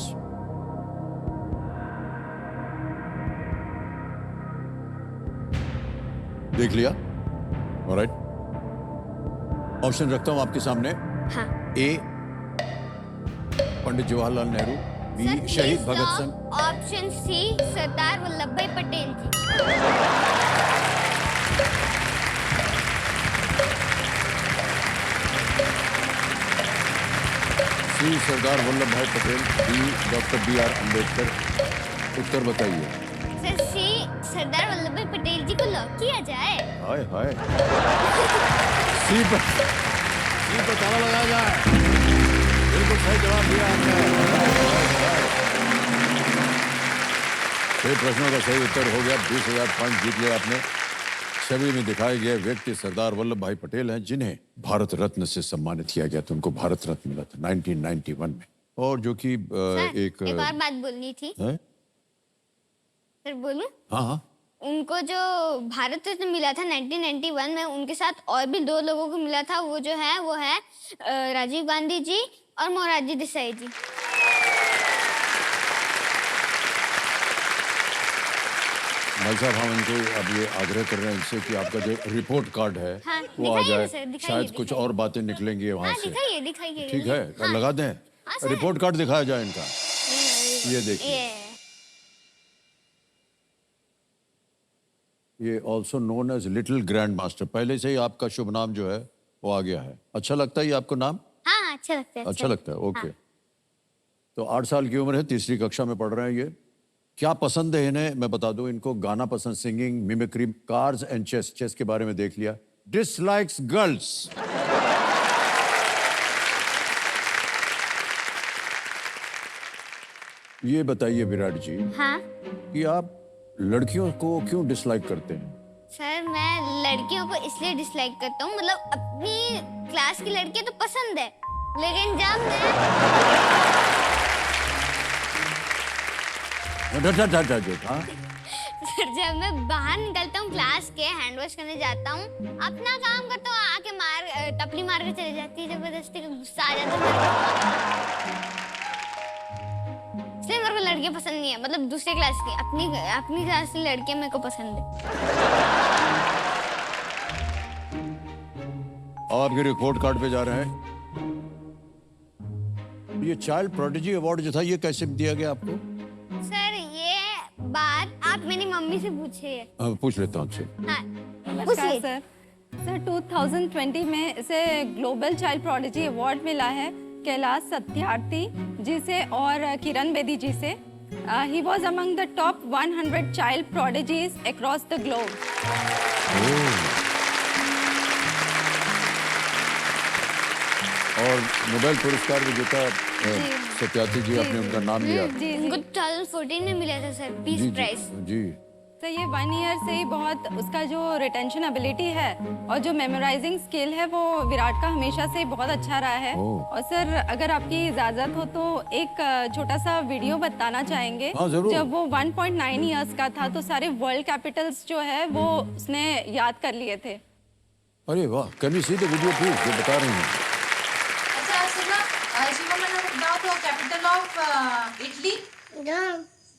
देख लिया? ऑलराइट, ऑप्शन रखता हूं आपके सामने। हाँ। A Pandit Jawaharlal Nehru, B sir, Shaheed please Bhagat lock Singh, option C Sardar Vallabh Bhai Patel ji. C Sardar Vallabh Bhai Patel, D doctor BR Ambedkar. उत्तर बताइए। सर सी सरदार वल्लभ भाई पटेल जी को लॉक किया जाए। हाय हाय, सी पर ताला लगाया जाए। बिल्कुल सही जवाब दिया आपने। छह प्रश्नों का सही उत्तर हो गया। 20,000 पॉइंट जीत लिया आपने। छवि में दिखाए गए व्यक्ति सरदार वल्लभ भाई पटेल हैं, जिन्हें भारत रत्न से सम्मानित किया गया था। उनको भारत रत्न मिला था 1991 में। और जो कि सर, एक और बात बोलनी थी। है? सर बोलूं? हाँ हाँ, उनको जो भारत रत्न मिला था 1991 में, उनके साथ और भी 2 लोगों को मिला था। वो जो है वो है राजीव गांधी जी और मोरारजी देसाई जी। भाई साहब हम इनको अब ये आग्रह कर रहे हैं इनसे कि आपका जो रिपोर्ट कार्ड है हाँ, वो आ दिखाइए जाए। सर, दिखाइए, शायद कुछ दिखाइए। और बातें निकलेंगी वहां हाँ से। दिखाइए दिखाइए। ठीक है, हाँ। लगा दें? हाँ, सर। रिपोर्ट कार्ड दिखाया जाए इनका। ये देखिए, ये also known as little grandmaster. पहले से ही आपका शुभ नाम जो है वो आ गया है। अच्छा लगता है ये आपको नाम? हाँ अच्छा लगता है। अच्छा लगता है, ओके। तो 8 साल की उम्र है, तीसरी कक्षा में पढ़ रहे हैं ये। क्या पसंद है इन्हें मैं बता दूं। इनको गाना पसंद, singing, mimicry, cars and chess. Chess के बारे में देख लिया। Dislikes girls. ये बताइए विराट जी हाँ कि आप लड़कियों को क्यों डिसलाइक करते हैं? सर, मैं लड़कियों को इसलिए डिसलाइक करता हूँ, मतलब अपनी क्लास की लड़कियां तो पसंद है, लेकिन जब हाँ? सर जब मैं बाहर निकलता हूँ क्लास के, हैंड वॉश करने जाता हूँ, अपना काम करता हूँ, आके टपली मार के चली जाती है। जबरदस्ती का गुस्सा आ जाता है मेरे को। इसलिए मेरे को लड़कियां पसंद नहीं है, मतलब दूसरे क्लास की। अपनी क्लास की लड़कियां मेरे को पसंद है। आपके रिपोर्ट कार्ड पे जा रहे हैं। ये चाइल्ड प्रोडिजी अवार्ड जो था ये कैसे दिया गया आपको? सर ये बात आप मेरी मम्मी से पूछिए। पूछ लेता हूँ आपसे। हाँ नमस्कार सर। सर 2020 में इसे ग्लोबल चाइल्ड प्रोडिजी अवार्ड मिला है कैलाश सत्यार्थी जी से और किरण बेदी जी से। He was among the top 100 child prodigies across the globe. और नोबेल पुरस्कार विजेता सत्यार्थी जी, आपने उनका नाम लिया। उनको 2014 में मिला था सर पीस जी प्राइज। जी। तो ये 1 ईयर से ही बहुत उसका जो रिटेंशन एबिलिटी है और जो मेमोराइजिंग स्किल है वो विराट का हमेशा से बहुत अच्छा रहा है। और सर अगर आपकी इजाज़त हो तो एक छोटा सा वीडियो बताना चाहेंगे। हाँ, जरूर। जब वो 1.9 ईयर्स का था तो सारे वर्ल्ड कैपिटल्स जो है वो उसने याद कर लिए थे। अरे वाह, can you see the video please जो बता रही हैं? अच्छा शिवा, शिवा मैंने बताओ तो capital of Italy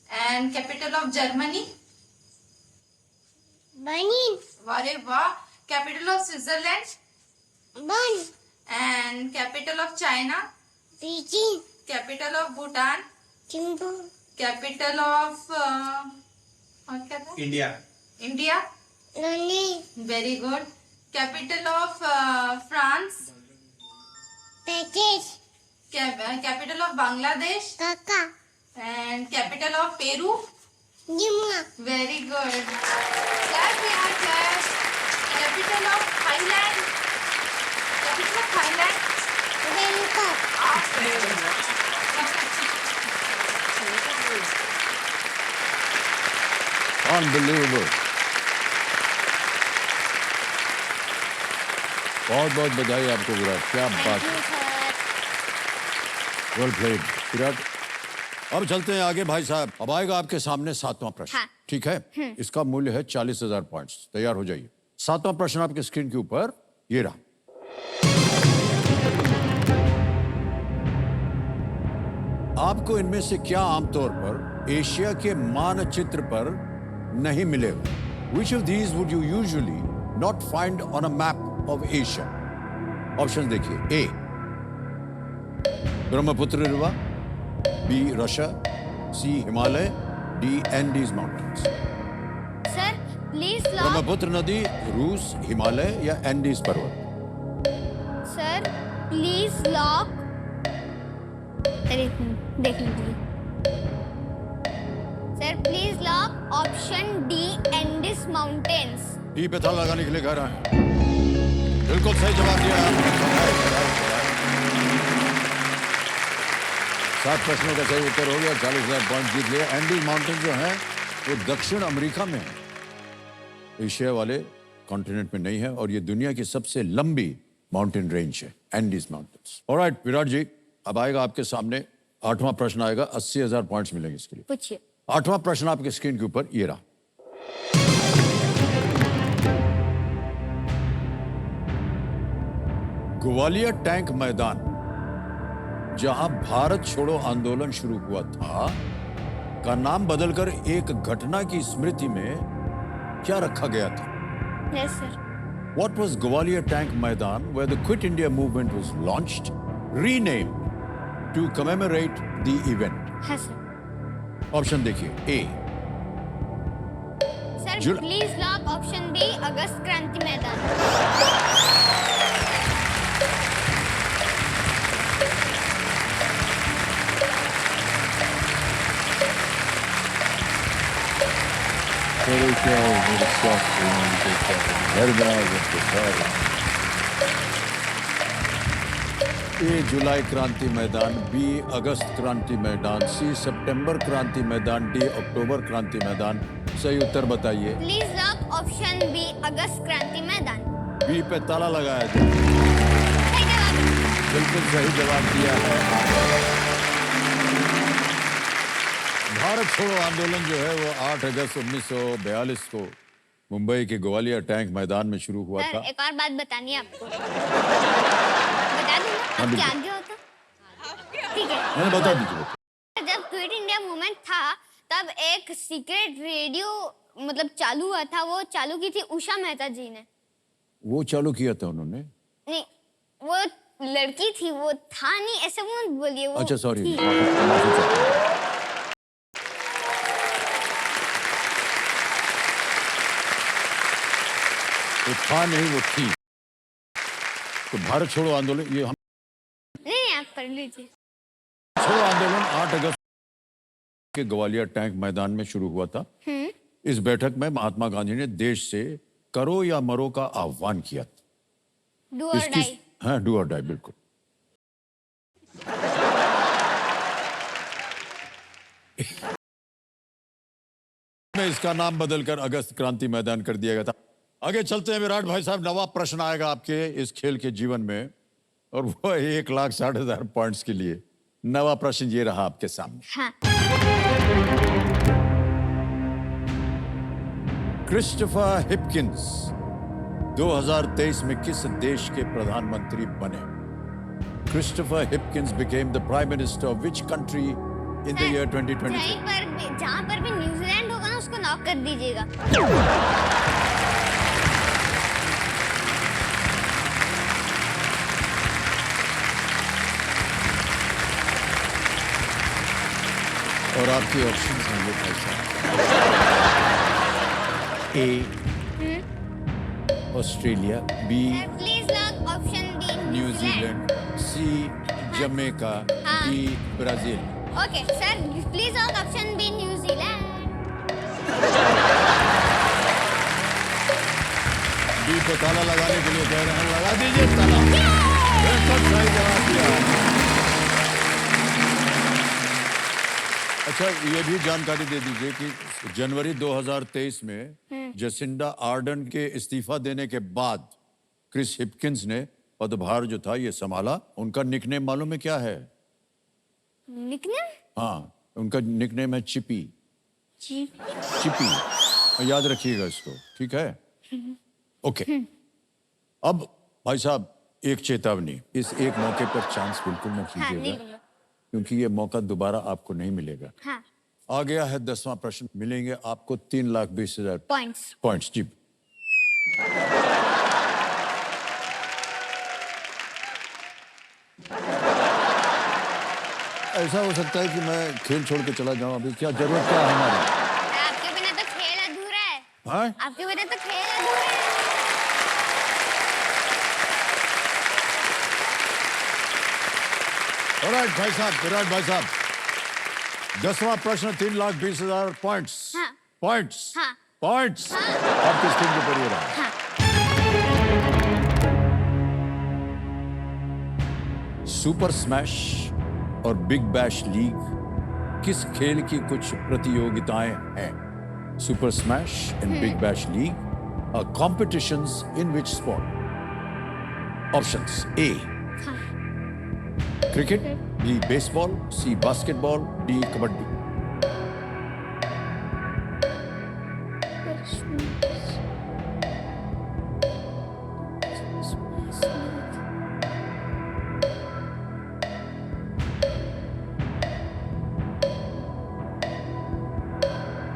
and capital of Germany. Berlin. अरे वाह। Capital of Switzerland. Burn. And capital of China. Beijing. Capital of Bhutan. Thimphu. Capital of और क्या था? India. India. London. Very good. Capital of France. Paris. Capital of Bangladesh. Kaka. And capital of Peru. Jimma. Very good. Clap, yaar, clap. Capital of Thailand. Capital of Thailand. Bangkok. Unbelievable. बहुत बहुत बधाई आपको विराट, क्या बात है, वेल प्लेड विराट। अब चलते हैं आगे भाई साहब। अब आएगा आपके सामने 7वां प्रश्न। हाँ। ठीक है, इसका मूल्य है 40,000 पॉइंट्स। तैयार हो जाइए। 7वां प्रश्न आपके स्क्रीन के ऊपर ये रहा। आपको इनमें से क्या आमतौर पर एशिया के मानचित्र पर नहीं मिलेगा? Which of these would you usually not find on a map of Asia? Option देखिए। A Brahmaputra river, B Russia, C Himalaya, D Andes mountains. Sir please lock. Brahmaputra नदी, रूस, हिमालय या एंडीज पर्वत? Sir please lock. अरे देख लीजिए। Sir please lock option D Andes mountains. D पे ताला लगाने के लिए कह रहा है। बिल्कुल सही जवाब दिया आपने। 7 प्रश्नों का सही उत्तर हो गया, 40,000 पॉइंट जीत लिए। एंडीज माउंटेन जो है वो दक्षिण अमेरिका में है, एशिया वाले कॉन्टिनेंट में नहीं है, और ये दुनिया की सबसे लंबी माउंटेन रेंज है, एंडीज माउंटेन्स। ऑलराइट विराट जी, अब आएगा आपके सामने 8वां प्रश्न आएगा। 80,000 पॉइंट्स मिलेंगे इसके लिए। पूछिए। 8वां प्रश्न आपके स्क्रीन के ऊपर ये रहा। ग्वालियर टैंक मैदान, जहां भारत छोड़ो आंदोलन शुरू हुआ था, का नाम बदलकर एक घटना की स्मृति में क्या रखा गया था? Yes sir. What was Gwalior Tank Maidan, where the Quit India movement was launched, renamed to commemorate the event? हाँ सर। ऑप्शन देखिए। A sir please lock option B August Kranti Maidan. ए जुलाई क्रांति मैदान, बी अगस्त क्रांति मैदान, सी सितंबर क्रांति मैदान, डी अक्टूबर क्रांति मैदान। सही उत्तर बताइए। Please lock option B August Kranti मैदान। बी पे ताला लगाया जाए। सही जवाब। बिल्कुल सही जवाब दिया है। भारत छोड़ो आंदोलन जो है वो 8 अगस्त 1942 को मुंबई के ग्वालियर टैंक मैदान में शुरू हुआ था। एक और बात बतानी है आपको। बता दूं ना हाँ, अब क्या आगे होता? ठीक है, मैंने बता दीजिए। जब क्विट इंडिया मूवमेंट था तब एक सीक्रेट रेडियो मतलब चालू हुआ था, वो चालू की थी उषा मेहता जी ने। वो चालू किया था उन्होंने? नहीं, वो लड़की थी, वो था नहीं, ऐसे मत बोलिए। वो अच्छा सॉरी। थी। वो था नहीं, वो थी। तो भारत छोड़ो आंदोलन, ये हम नहीं, आप पढ़ लीजिए। छोड़ो आंदोलन 8 अगस्त के ग्वालियर टैंक मैदान में शुरू हुआ था। इस बैठक में महात्मा गांधी ने देश से करो या मरो का आह्वान किया था। डू और डाई। हाँ, डू और डाई, बिल्कुल। में इसका नाम बदलकर अगस्त क्रांति मैदान कर दिया गया था। आगे चलते हैं विराट भाई साहब। नवा प्रश्न आएगा आपके इस खेल के जीवन में, और वो 1,60,000 पॉइंट्स के लिए। नवा प्रश्न ये रहा आपके सामने। हाँ। क्रिस्टोफर हिपकिंस 2023 में किस देश के प्रधानमंत्री बने? Christopher Hipkins became the prime minister of which country in the year 2023? जहाँ पर भी न्यूजीलैंड होगा ना, उसको नॉक कर दीजिएगा। और आपके ऑप्शन हैं ये भाई साहब। A Australia, B please lock option B New Zealand, C Jamaica, हाँ। D Brazil. Okay sir please lock option B New Zealand. D पे ताला लगाने के लिए कह रहे हैं, लगा दीजिए ताला। एकदम सही जवाब दिया। अच्छा ये भी जानकारी दे दीजिए कि जनवरी 2023 में जसिंडा आर्डन के इस्तीफा देने के बाद क्रिस हिपकिंस ने पदभार जो था ये संभाला। उनका निकनेम मालूम है क्या है? निकनेम? हाँ उनका निकनेम है चिपी। जी चिपी, याद रखिएगा इसको, ठीक है? ओके। अब भाई साहब एक चेतावनी, इस एक मौके पर चांस बिल्कुल न हाँ नहीं कीजिएगा लूंगा। क्योंकि ये मौका दोबारा आपको नहीं मिलेगा। हाँ आ गया है 10वां प्रश्न, मिलेंगे आपको 3,20,000 पॉइंट्स। पॉइंट्स। जी ऐसा हो सकता है कि मैं खेल छोड़ के चला जाऊं, अभी क्या जरूरत क्या है हमारी? आपके बिना तो खेल अधूरा है। हाँ? आपके बिना तो खेल अधूरा है। ऑलराइट भाई साहब, विराट भाई साहब, 10वां प्रश्न 3,20,000 पॉइंट्स। हाँ। पॉइंट्स। हाँ। पॉइंट्स। आपकी स्क्रीन के ऊपर ये रहा। हाँ। सुपर स्मैश और बिग बैश लीग किस खेल की कुछ प्रतियोगिताएं हैं? Super smash and big bash league are competitions in which sport? Options: A cricket, B baseball, C basketball, D kabaddi.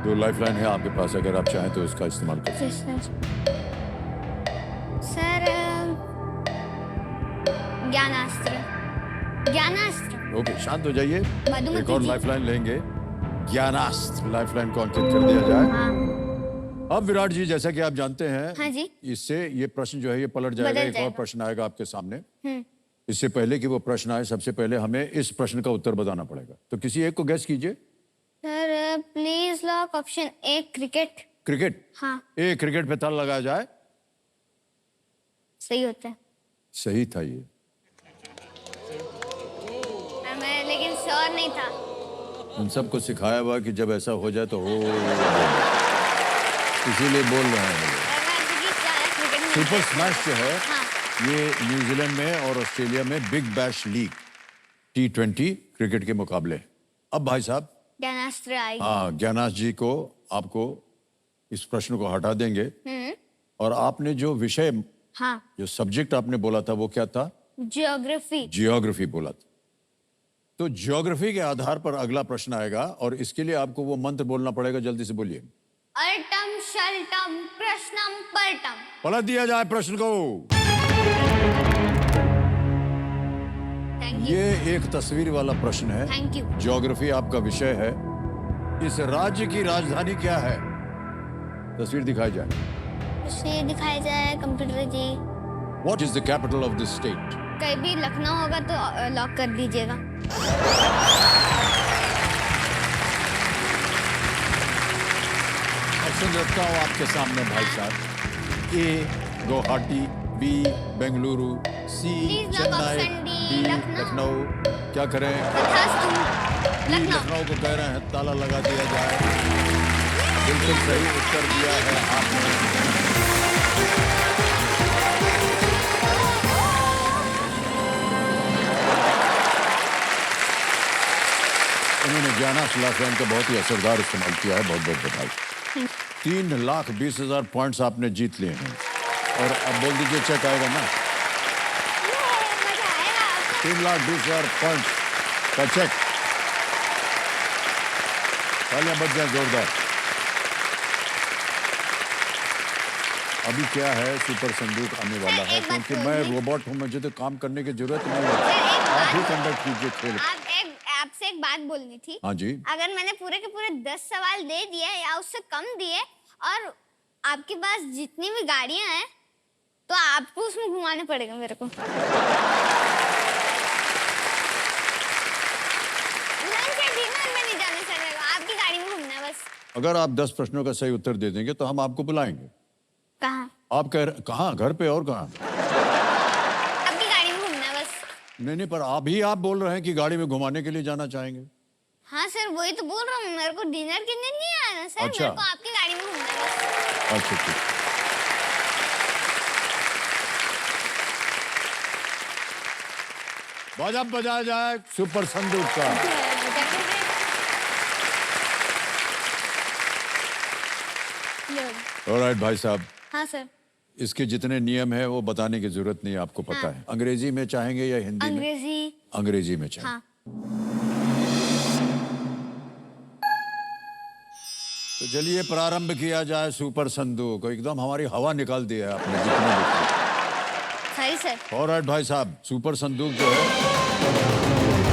दो लाइफलाइन है आपके पास, अगर आप चाहें तो इसका इस्तेमाल कर सकते हैं। सर ज्ञानास्त्र। ज्ञानास्त्र। ओके शांत हो जाइए, मधुमती एक और जी। लाइफलाइन लेंगे। ज्ञानास्त्र लाइफलाइन को अंकित कर दिया जाए। हाँ अब विराट जी जैसा कि आप जानते हैं, हाँ जी। इससे ये प्रश्न जो है ये पलट जाएगा, बदल एक और जाएगा। प्रश्न आएगा आपके सामने। इससे पहले कि वो प्रश्न आए, सबसे पहले हमें इस प्रश्न का उत्तर बताना पड़ेगा। तो किसी एक को गैस कीजिए। Sir please lock option A cricket. Cricket. हाँ ए क्रिकेट पे ताला लगाया जाए। सही होता है। सही था ये। मैं लेकिन श्योर नहीं था। उन सबको सिखाया हुआ कि जब ऐसा हो जाए तो हो, इसीलिए बोल रहे हैं। सुपर स्मैश जो है हाँ। ये न्यूजीलैंड में और ऑस्ट्रेलिया में big bash league T20 cricket के मुकाबले। अब भाई साहब ज्ञानास्त्र आएगी। हाँ, ज्ञानाश जी को आपको इस प्रश्न को हटा देंगे और आपने जो विषय, हाँ जो सब्जेक्ट आपने बोला था वो क्या था? जियोग्राफी। जियोग्राफी बोला था। तो जियोग्राफी के आधार पर अगला प्रश्न आएगा और इसके लिए आपको वो मंत्र बोलना पड़ेगा, जल्दी से बोलिए। अल्टम शल्टम प्रश्नम पर्टम। पलट दिया जाए प्रश्न को। Thank you. ये एक तस्वीर वाला प्रश्न है। Thank you. ज्योग्राफी आपका विषय है। इस राज्य की राजधानी क्या है? तस्वीर दिखाई जाए। इसे दिखाया जाए computer ji. What is the capital of this state? कहीं भी लखनऊ होगा तो लॉक कर दीजिएगा। ऑप्शन रखता हूँ आपके सामने भाई साहब। A Guwahati, B Bengaluru, C Please lock Chennai, option D, D Lucknow. Lucknow. क्या करें? तथास्तु। डी लखनऊ। लखनऊ को कह रहे हैं, ताला लगा दिया जाए। बिल्कुल सही उत्तर दिया है आपने। उन्होंने ज्ञानाश लाइफलाइन का बहुत ही असरदार इस्तेमाल किया है, बहुत बहुत बधाई। 3,20,000 पॉइंट्स आपने जीत लिए हैं और अब बोल दीजिए चेक आएगा ना? मजा आएगा। 3,20,000 पॉइंट्स का चेक। तालियां बज जाए जोरदार। अभी क्या है, सुपर संदूक आने वाला है, एक बात क्योंकि मैं बोलिए। रोबोट हूँ, मुझे तो काम करने की जरूरत नहीं है। आप ही कंडक्ट कीजिए खेल। आपसे एक बात बोलनी थी। हाँ जी। अगर मैंने पूरे के पूरे 10 सवाल दे दिए या उससे कम दिए और आपके पास जितनी भी गाड़ियां हैं तो आपको उसमें घुमाने पड़ेगा मेरे को। अगर आप 10 प्रश्नों का सही उत्तर दे देंगे तो हम आपको बुलाएंगे। कहाँ? आप कहाँ? घर पे और कहाँ? अपनी गाड़ी में घूमना बस। नहीं, पर आप बोल रहे हैं कि गाड़ी में घुमाने के लिए जाना चाहेंगे। हाँ सर, वही तो बोल रहा हूँ, मेरे को डिनर के लिए नहीं आना सर। अच्छा। मेरे को आपकी गाड़ी में घूमना है बस। अच्छा, ठीक। बाजा बजाया जाए सुपर संदूक का। ऑलराइट भाई साहब, हाँ सर। इसके जितने नियम है वो बताने की जरूरत नहीं, आपको पता है। अंग्रेजी में चाहेंगे या हिंदी में? अंग्रेजी। अंग्रेजी में चाहिए। हाँ। तो चलिए प्रारंभ किया जाए सुपर संदूक। एकदम हमारी हवा निकाल दी है आपने जितने भी। सही सर। ऑलराइट भाई साहब, सुपर संदूक जो है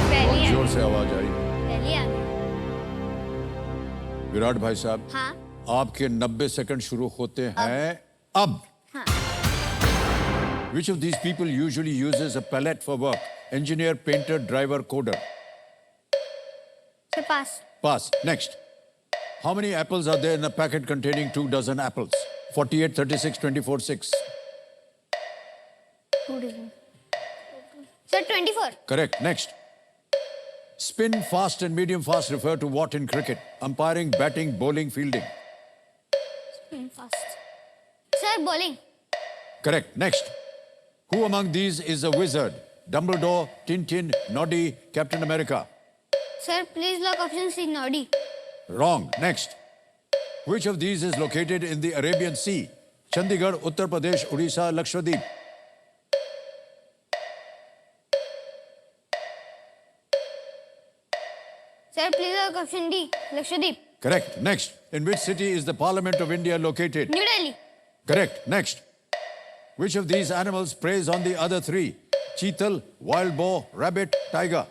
पहली बहुत आ जोर से आवाज आई। पहली आ विराट भाई साहब, हाँ। आपके 90 सेकंड शुरू होते हैं अब। हाँ। Which of these people usually uses a palette for work? Engineer, painter, driver, coder. Sir pass. Pass. Next. How many apples are there in a packet containing 2 dozen apples? 48, 36, 24, 6. Sir 24। Correct. Next. Spin, fast and medium fast refer to what in cricket? Umpiring, batting, bowling, fielding. Fast. Sir bowling. Correct. Next. Who among these is a wizard? Dumbledore, Tintin, Noddy, Captain America. Sir please lock option C Noddy. Wrong. Next. Which of these is located in the Arabian Sea? Chandigarh, Uttar Pradesh, Odisha, Lakshadweep. Sir please lock option D Lakshadweep. Correct. Next. In which city is the Parliament of India located? New Delhi. Correct. Next. Which of these animals preys on the other three? Cheetal, wild boar, rabbit, tiger.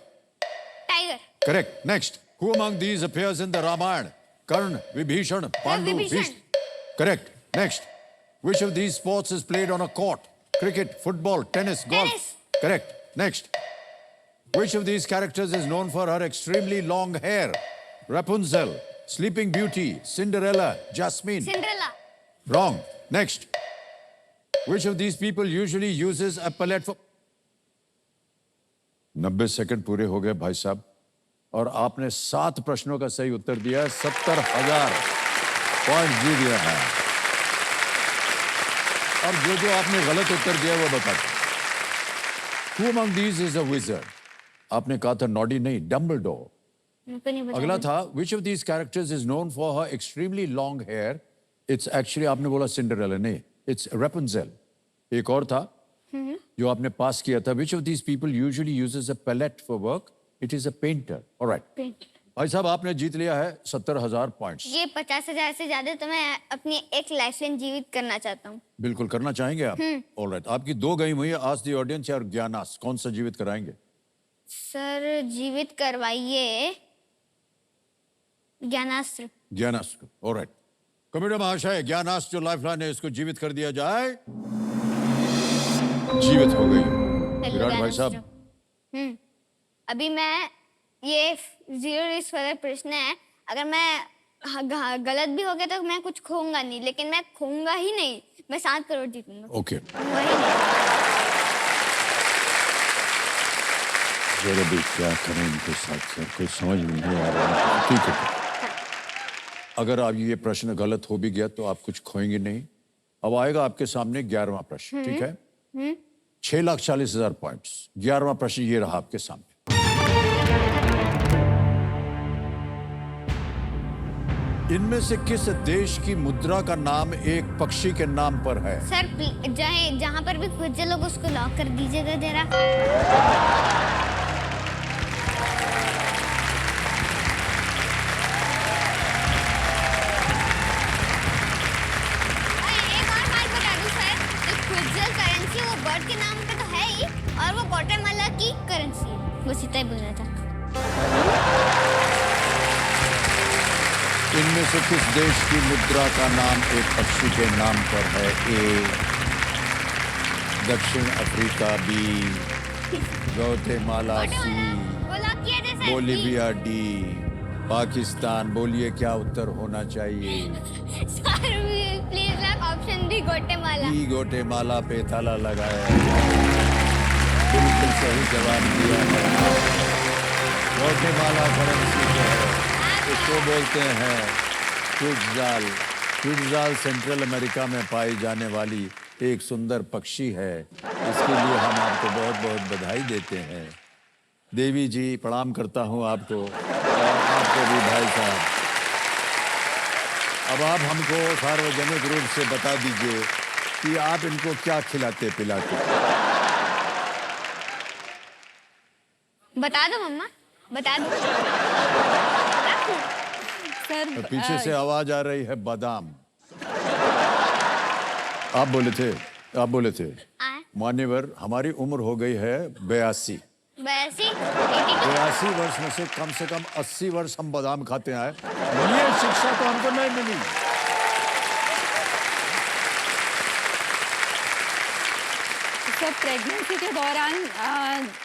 Tiger. Correct. Next. Who among these appears in the Ramayana? Karna, Vibhishan, Pandu, Vibhishan. Bhishma. Correct. Next. Which of these sports is played on a court? Cricket, football, tennis, golf. Tennis. Correct. Next. Which of these characters is known for her extremely long hair? Rapunzel, Sleeping Beauty, Cinderella, Jasmine. Cinderella. Wrong. Next. Which of these people usually uses a palette for... 90 second पूरे हो गए भाई साहब, और आपने 7 प्रश्नों का सही उत्तर दिया है। 70,000 पॉइंट जीत गया है। और जो आपने गलत उत्तर दिया वो बता दो। Who among these is a wizard? आपने कहा था नॉडी नहीं, डम्बलडोर। मुझको नहीं पता। अगला था which of these characters is known for her extremely long hair? It's actually आपने बोला सिंड्रेला नहीं, it's Rapunzel। एक और था जो आपने पास किया था which of these people usually uses a palette for work? It is a painter। All right। भाई साहब आपने जीत लिया है 70,000 पॉइंट्स। ये 50,000 से ज्यादा तो मैं अपनी एक लाइफलाइन जीवित करना चाहता हूँ। बिल्कुल करना चाहेंगे आप? All right. आपकी 2 गई हुई है, आज दी ऑडियंस और ज्ञानास, कौन सा जीवित कराएंगे? सर जीवित करवाइए ज्ञानास्त्र। ज्ञानास्त्र। All right. कमेटी महाशय, ज्ञानास्त्र जो लाइफलाइन है इसको जीवित कर दिया जाए। जीवित हो गई। विराट भाई साहब, अभी मैं ये 0 रिस्क वाला प्रश्न है, अगर मैं गलत भी हो गया तो मैं कुछ खोऊंगा नहीं, लेकिन मैं खोऊंगा ही नहीं, मैं 7 करोड़ जीतूंगा। ओके। वही नहीं। सर अभी क्या करें इनके साथ सर, कुछ समझ में नहीं आ रहा। ठीक है, अगर आप ये प्रश्न गलत हो भी गया तो आप कुछ खोएंगे नहीं। अब आएगा आपके सामने 11वां प्रश्न। ठीक है, 6,40,000 पॉइंट्स। 11वां प्रश्न ये रहा आपके सामने। इनमें से किस देश की मुद्रा का नाम एक पक्षी के नाम पर है? सर जहाँ पर भी खुद लोग उसको लॉक कर दीजिएगा जरा। एक और बात बता दूं सर, जो खुजल करेंसी वो बर्ड के नाम पे तो है ही, और वो ग्वाटेमाला की करेंसी है। बस इतना ही बोलना था। इनमें से किस देश की मुद्रा का नाम एक पक्षी के नाम पर है? ए दक्षिण अफ्रीका, बी ग्वाटेमाला, सी वो लॉक किया जैसे बोलिविया, डी पाकिस्तान। बोलिए क्या उत्तर होना चाहिए? Sir please like option D Guatemala. E Guatemala पे ताला लगाया। बिल्कुल सही जवाब दिया है। ग्वाटेमाला करेंसी जो है इसको बोलते हैं क्विट्ज़ाल। क्विट्ज़ाल सेंट्रल अमेरिका में पाई जाने वाली एक सुंदर पक्षी है। इसके लिए हम आपको बहुत बहुत बधाई देते हैं। देवी जी प्रणाम करता हूं आपको और आपको भी भाई साहब। अब आप हमको सार्वजनिक रूप से बता दीजिए कि आप इनको क्या खिलाते पिलाते? बता दो मम्मा, बता दो। सर पीछे से आवाज आ रही है बादाम। आप बोले थे मान्यवर हमारी उम्र हो गई है 82। 82 वर्ष में से कम 80 वर्ष हम बादाम खाते आए। ये शिक्षा तो हमको नहीं मिली। सर प्रेगनेंसी के दौरान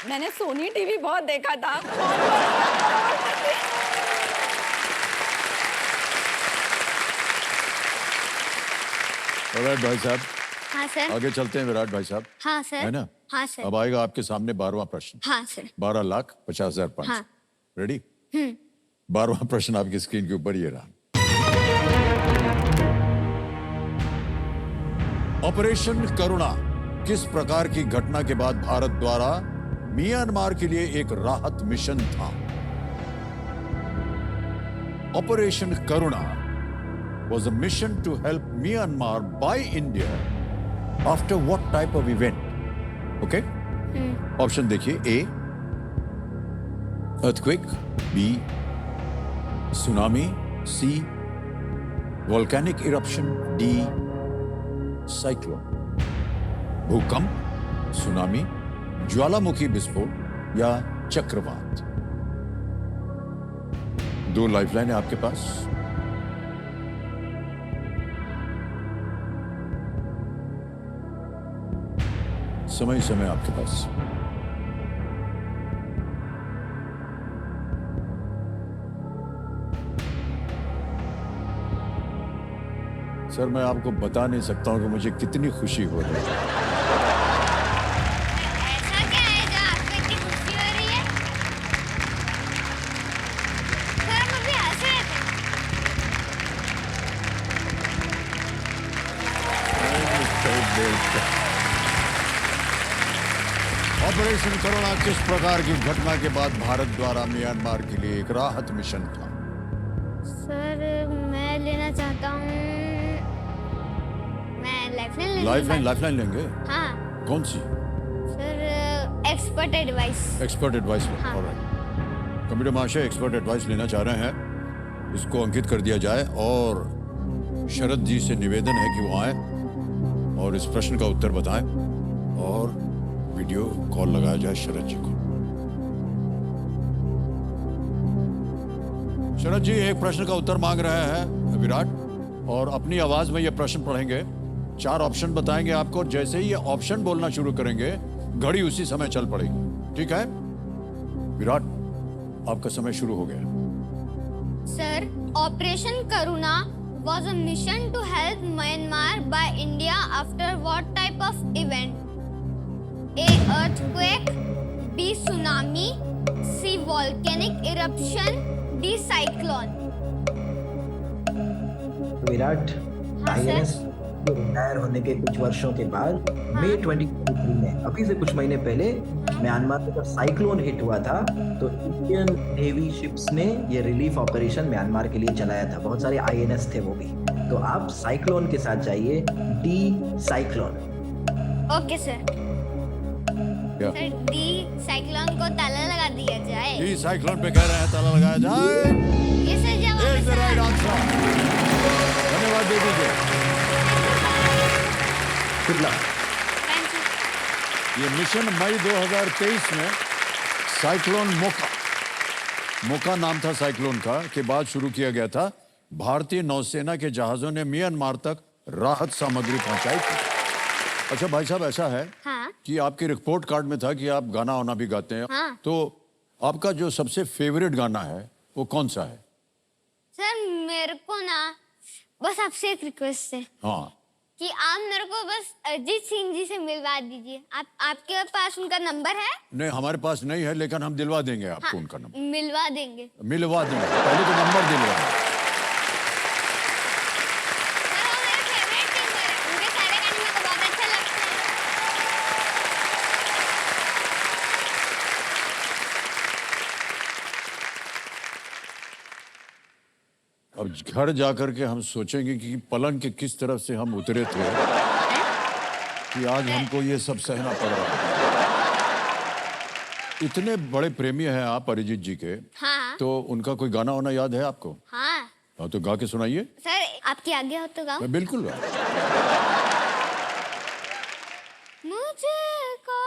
मैंने सोनी टीवी बहुत देखा था। विराट भाई साहब, हाँ सर। आगे चलते हैं विराट भाई साहब। हाँ सर। है ना? हाँ सर। अब आएगा आपके सामने 12वां प्रश्न। हाँ सर। 12,50,500। हाँ। रेडी? 12वां प्रश्न आपकी स्क्रीन के ऊपर ये रहा। ऑपरेशन करुणा किस प्रकार की घटना के बाद भारत द्वारा म्यांमार के लिए एक राहत मिशन था? Operation Karuna was a mission to help Myanmar by India after what type of event? Okay? Option देखिए। A earthquake, B tsunami, C volcanic eruption, D cyclone। भूकंप, सुनामी, ज्वालामुखी विस्फोट या चक्रवात। 2 लाइफलाइन है आपके पास। समय आपके पास। सर मैं आपको बता नहीं सकता हूं कि मुझे कितनी खुशी हो रही है। ऐसा क्या है जो आपको इतनी खुशी हो रही है? सर हम अभी हंस रहे थे। ऑपरेशन करुणा किस प्रकार की घटना के बाद भारत द्वारा म्यांमार के लिए एक राहत मिशन था? सर मैं लेना चाहता हूँ, मैं लाइफलाइन लेंगे। हाँ कौन सी? Sir expert advice. हाँ। ऑलराइट। कंप्यूटर महाशय एक्सपर्ट एडवाइस लेना चाह रहे हैं, इसको अंकित कर दिया जाए और शरद जी से निवेदन है कि वो आए और इस प्रश्न का उत्तर बताएं और वीडियो कॉल लगाया जाए शरद जी को। शरद जी एक प्रश्न का उत्तर मांग रहे हैं विराट, और अपनी आवाज में यह प्रश्न पढ़ेंगे। 4 ऑप्शन बताएंगे आपको। जैसे ही ये ऑप्शन बोलना शुरू करेंगे घड़ी उसी समय चल पड़ेगी। ठीक है विराट, आपका समय शुरू हो गया। Sir operation Karuna was a mission to help Myanmar by India after what type of event? A earthquake, B tsunami, C volcanic eruption, D cyclone। Virat INS retire होने के कुछ वर्षों के बाद मई 2023 में, अभी से कुछ महीने पहले, म्यांमार में जब साइक्लोन हिट हुआ था तो इंडियन नेवी शिप्स ने ये रिलीफ ऑपरेशन म्यांमार के लिए चलाया था। बहुत सारे INS थे वो भी। तो आप साइक्लोन के साथ जाइए, D cyclone. Okay sir. Sir D cyclone को ताला लगा दिया जाए। डी साइक्लोन पे कह रहे हैं ताला लगाया जाए। ये सर जवाब है Is the right answer। धन्यवाद दे दीजिए। Good luck. Thank you. ये मिशन मई 2023 में साइक्लोन मोका नाम था साइक्लोन का, के बाद शुरू किया गया था। भारतीय नौसेना के जहाजों ने म्यांमार तक राहत सामग्री पहुंचाई थी। अच्छा भाई साहब, ऐसा है हाँ। कि आपके रिपोर्ट कार्ड में था कि आप गाना वाना भी गाते हैं। हाँ। तो आपका जो सबसे फेवरेट गाना है वो कौन सा है? सर मेरे को ना बस आपसे एक रिक्वेस्ट है हाँ कि आप मेरे को बस अरिजीत सिंह जी से मिलवा दीजिए। आपके पास उनका नंबर है? नहीं, हमारे पास नहीं है, लेकिन हम दिलवा देंगे आपको उनका नंबर। मिलवा देंगे। मिलवा देंगे, पहले तो नंबर दिलवा। सर वो मेरे फेवरेट सिंगर हैं, उनके सारे गाने मेरे को बहुत अच्छे लगते हैं। अब घर जाकर के हम सोचेंगे कि पलंग के किस तरफ से हम उतरे थे कि आज हमको ये सब सहना पड़ रहा है। इतने बड़े प्रेमी हैं आप अरिजीत जी के, हाँ तो उनका कोई गाना वाना याद है आपको? हाँ हाँ, तो गा के सुनाइए। सर आपकी आज्ञा हो तो गाओ। बिल्कुल। मुझको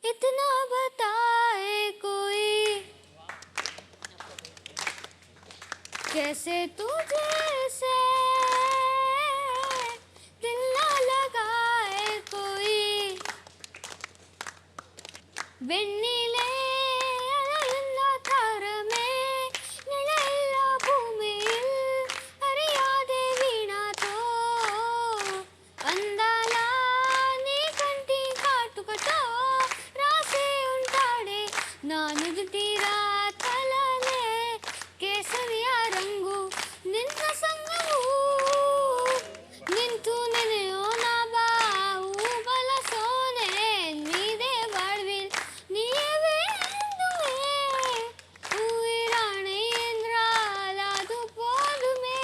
इतना बताए कोई, कैसे तुझे से दिल ना लगाए कोई, വെണ്ണിലേ അലയുന്ന നിഴലുള്ള ഭൂമിയിൽ അറിയാതെ വീണാതോ అందాలా నీ కంటి కాటుకతో రాసి ఉంటాడే నా నుదుటి రాతలనే కేసరియ రంగు నిన్న సంగము నింತು ನೆನೆಯೋ ನಾ ಬಾವು ಬಲಸೋನೆ ನೀದೇ ಬಾಳ್ವಿಲ್ ನೀವೇ ಉಯಿರಾಣೇಂದ್ರಾಲಾದು ಪೋದುಮೇ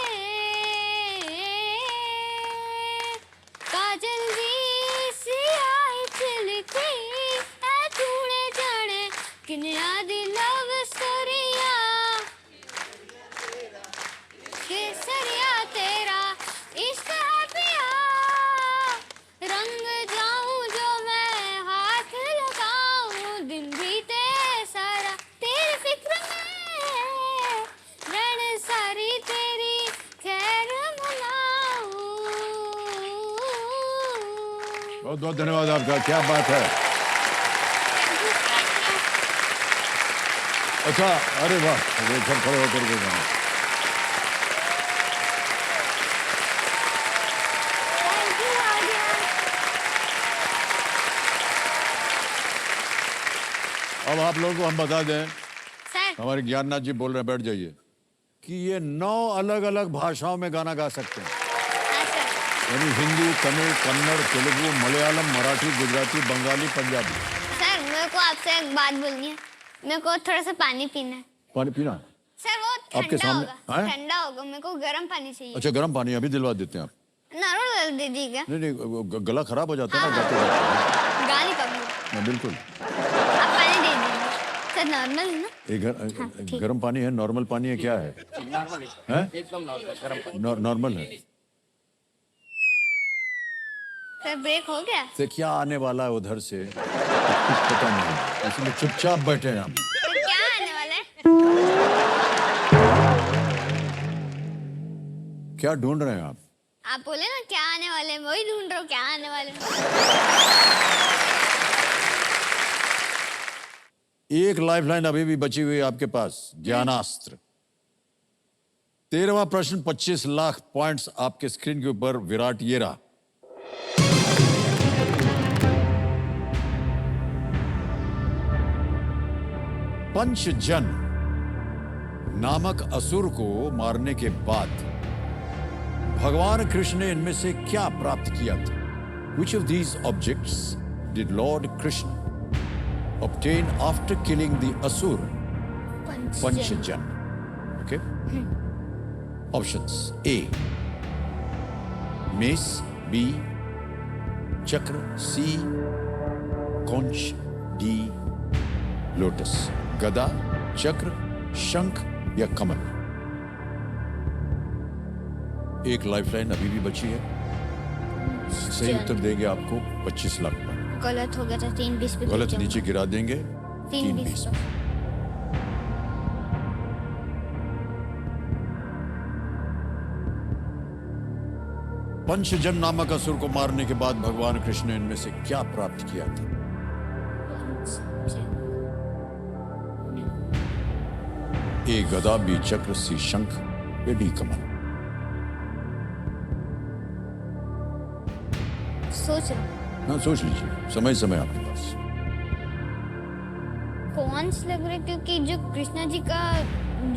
काजल भी सियाही चिलकी ऐ तूने जाने किन्या दी लव स्टोरिया केसरिया तेरा इश्क है पिया रंग जाऊं जो मैं हाथ लगाऊं दिन बीते सारा तेरी फिक्र में रहन सारी तेरी खैर मनाऊं। बहुत बहुत धन्यवाद आपका, क्या बात है। अच्छा, अरे वाह, ये सब खड़े होकर के गाना। Thank you, Adia. अब आप लोगों को हम बता दें, सर हमारे ज्ञाननाथ जी बोल रहे हैं, बैठ जाइए, कि ये 9 अलग अलग भाषाओं में गाना गा सकते हैं। हाँ सर यानी हिंदी, तमिल, कन्नड़, तेलुगु, मलयालम, मराठी, गुजराती, बंगाली, पंजाबी। सर मेरे को आपसे एक बात बोलनी है, मेरे को थोड़ा सा पानी पीना है। पानी पीना है? सर वो आपके ठंडा सामने- होगा, हैं? ठंडा होगा, मेरे को गर्म पानी चाहिए। अच्छा, गर्म पानी अभी दिलवा देते हैं आप। नॉर्मल दे दीजिएगा। नहीं नहीं, वो गला खराब हो जाता है ना हाँ, गाते गाते। गाली कभी हाँ, बिल्कुल। आप पानी दे दीजिए। सर नॉर्मल है ना? ये गर्म पानी है, नॉर्मल पानी है, क्या है? हैं? नॉर्मल है। सर ब्रेक हो गया? से क्या आने वाला है उधर से कुछ पता नहीं, इसलिए चुपचाप बैठे हैं हम। तो क्या आने वाला है? क्या ढूंढ रहे हैं आप? आप बोले ना क्या आने वाले हैं, वही ढूंढ रहा हूँ क्या आने वाले हैं। एक लाइफलाइन अभी भी बची हुई है आपके पास, ज्ञानास्त्र। 13वां प्रश्न, 25 लाख पॉइंट्स आपके स्क्रीन के ऊपर। विराट ये रहा। पंचजन नामक असुर को मारने के बाद भगवान कृष्ण ने इनमें से क्या प्राप्त किया था? Which of these objects did Lord Krishna obtain after killing the asur Panchajan? Okay. Options: A. Mace. B. Chakra. C. Conch. D. Lotus. गदा, चक्र, शंख या कमल? एक लाइफलाइन अभी भी बची है। सही उत्तर देंगे आपको 25 लाख पर। गलत हो गया था, 3-20 पे गलत नीचे गिरा देंगे 3-20 पे। पंचजन नामक असुर को मारने के बाद भगवान कृष्ण ने इनमें से क्या प्राप्त किया था? ए गदा, बी चक्र, सी शंख, या डी कमल? सोच रहा हाँ, सोच लीजिए, समय समय आपके पास। कौन सा लग रहा है, क्योंकि जो कृष्णा जी का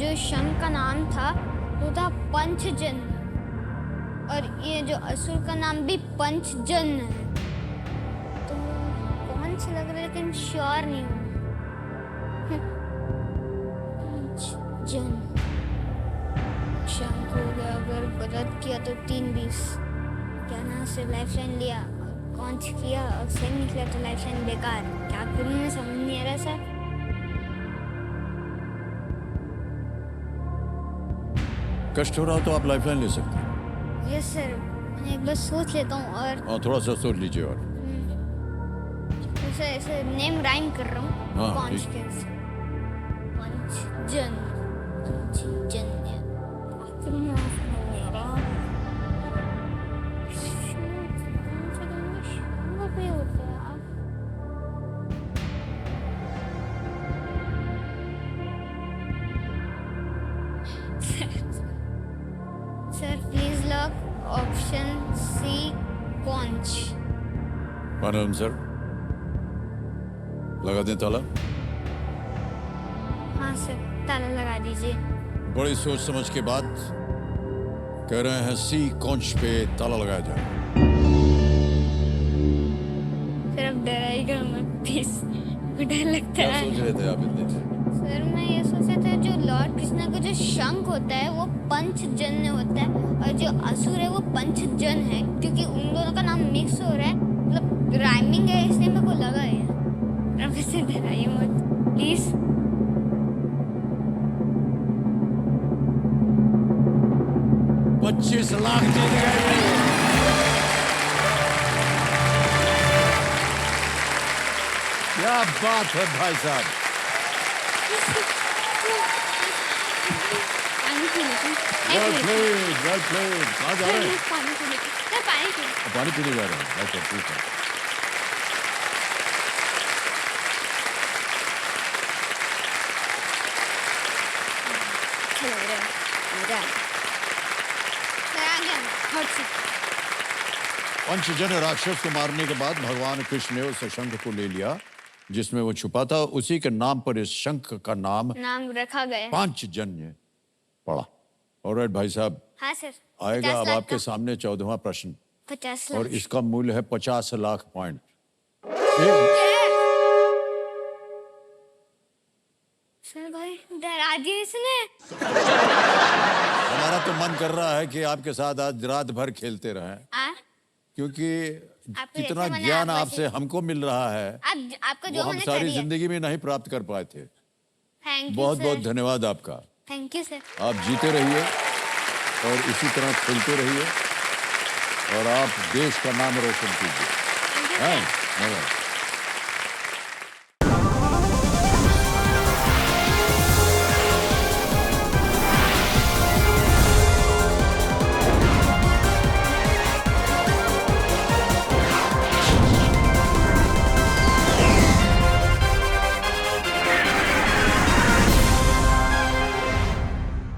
जो शंख का नाम था वो था पंचजन, और ये जो असुर का नाम भी पंचजन है, तो कौन सा लग रहा है, लेकिन श्योर नहीं हूँ। पंचजन शंख हो गया, अगर गलत किया तो 3-20, क्या ना से लाइफलाइन लिया, कौन सी किया और सही निकला तो लाइफलाइन बेकार। क्या करूँ मैं, समझ नहीं आ रहा सर। कष्ट हो रहा हो तो आप लाइफलाइन ले सकते हैं। यस सर, मैं एक बार सोच लेता हूँ। और थोड़ा सा सोच लीजिए। और ऐसे ऐसे नेम राइम कर रहा हूँ। हाँ, पंचजन, पंचजन, Panchajanya. Sir please lock option C conch. Final answer लगा दें ताला? हाँ सर, ताला लगा दीजिए। बड़ी सोच समझ के बाद कह रहे हैं सी कॉन्च पे ताला लगाया जाए। सर अब डराइएगा मत प्लीज, डर लगता क्या है। सोच रहे थे आप इतने? सर मैं ये सोच रहा था जो लॉर्ड कृष्णा का जो शंख होता है वो पंचजन्य होता है, और जो असुर है वो पंचजन है, क्योंकि उन दोनों का नाम मिक्स हो रहा है, मतलब राइमिंग है, इसलिए मेरे को लगा है। प्रोफेसर डराइए मत प्लीज। 25 लाख जीत गए। क्या बात है भाई साहब। पानी पी लेते हैं। Well played, well played. कहाँ जा रहे हैं? पानी पी लेते हैं। सर पानी पी लेते पानी पीने जा रहे हैं। अच्छा ठीक है। हैं। लग रहा है मजा आ गया। सर आ गया मैं, हट से। पंचजन राक्षस को मारने के बाद भगवान कृष्ण ने उस शंख को ले लिया जिसमें वो छुपा था। उसी के नाम पर इस शंख का नाम रखा गया। पांचजन्य पड़ा। ऑलराइट भाई साहब, हाँ सर। आएगा 50 अब लाख आपके का। सामने 14वां प्रश्न, 50 और लाख। इसका मूल्य है 50 लाख पॉइंट। सर भाई डरा दिया इसने। हमारा तो मन कर रहा है कि आपके साथ आज रात भर खेलते रहें, क्योंकि आपको कितना जैसे मना ज्ञान आप आपसे वैसे- हमको मिल रहा है आपका वो जो हम मैंने सारी करी है। जिंदगी में नहीं प्राप्त कर पाए थे। थैंक यू बहुत सर। बहुत धन्यवाद आपका। Thank you sir. आप जीते रहिए और इसी तरह खेलते रहिए और आप देश का नाम रोशन कीजिए। थैंक यू हाँ, सर। धन्यवाद।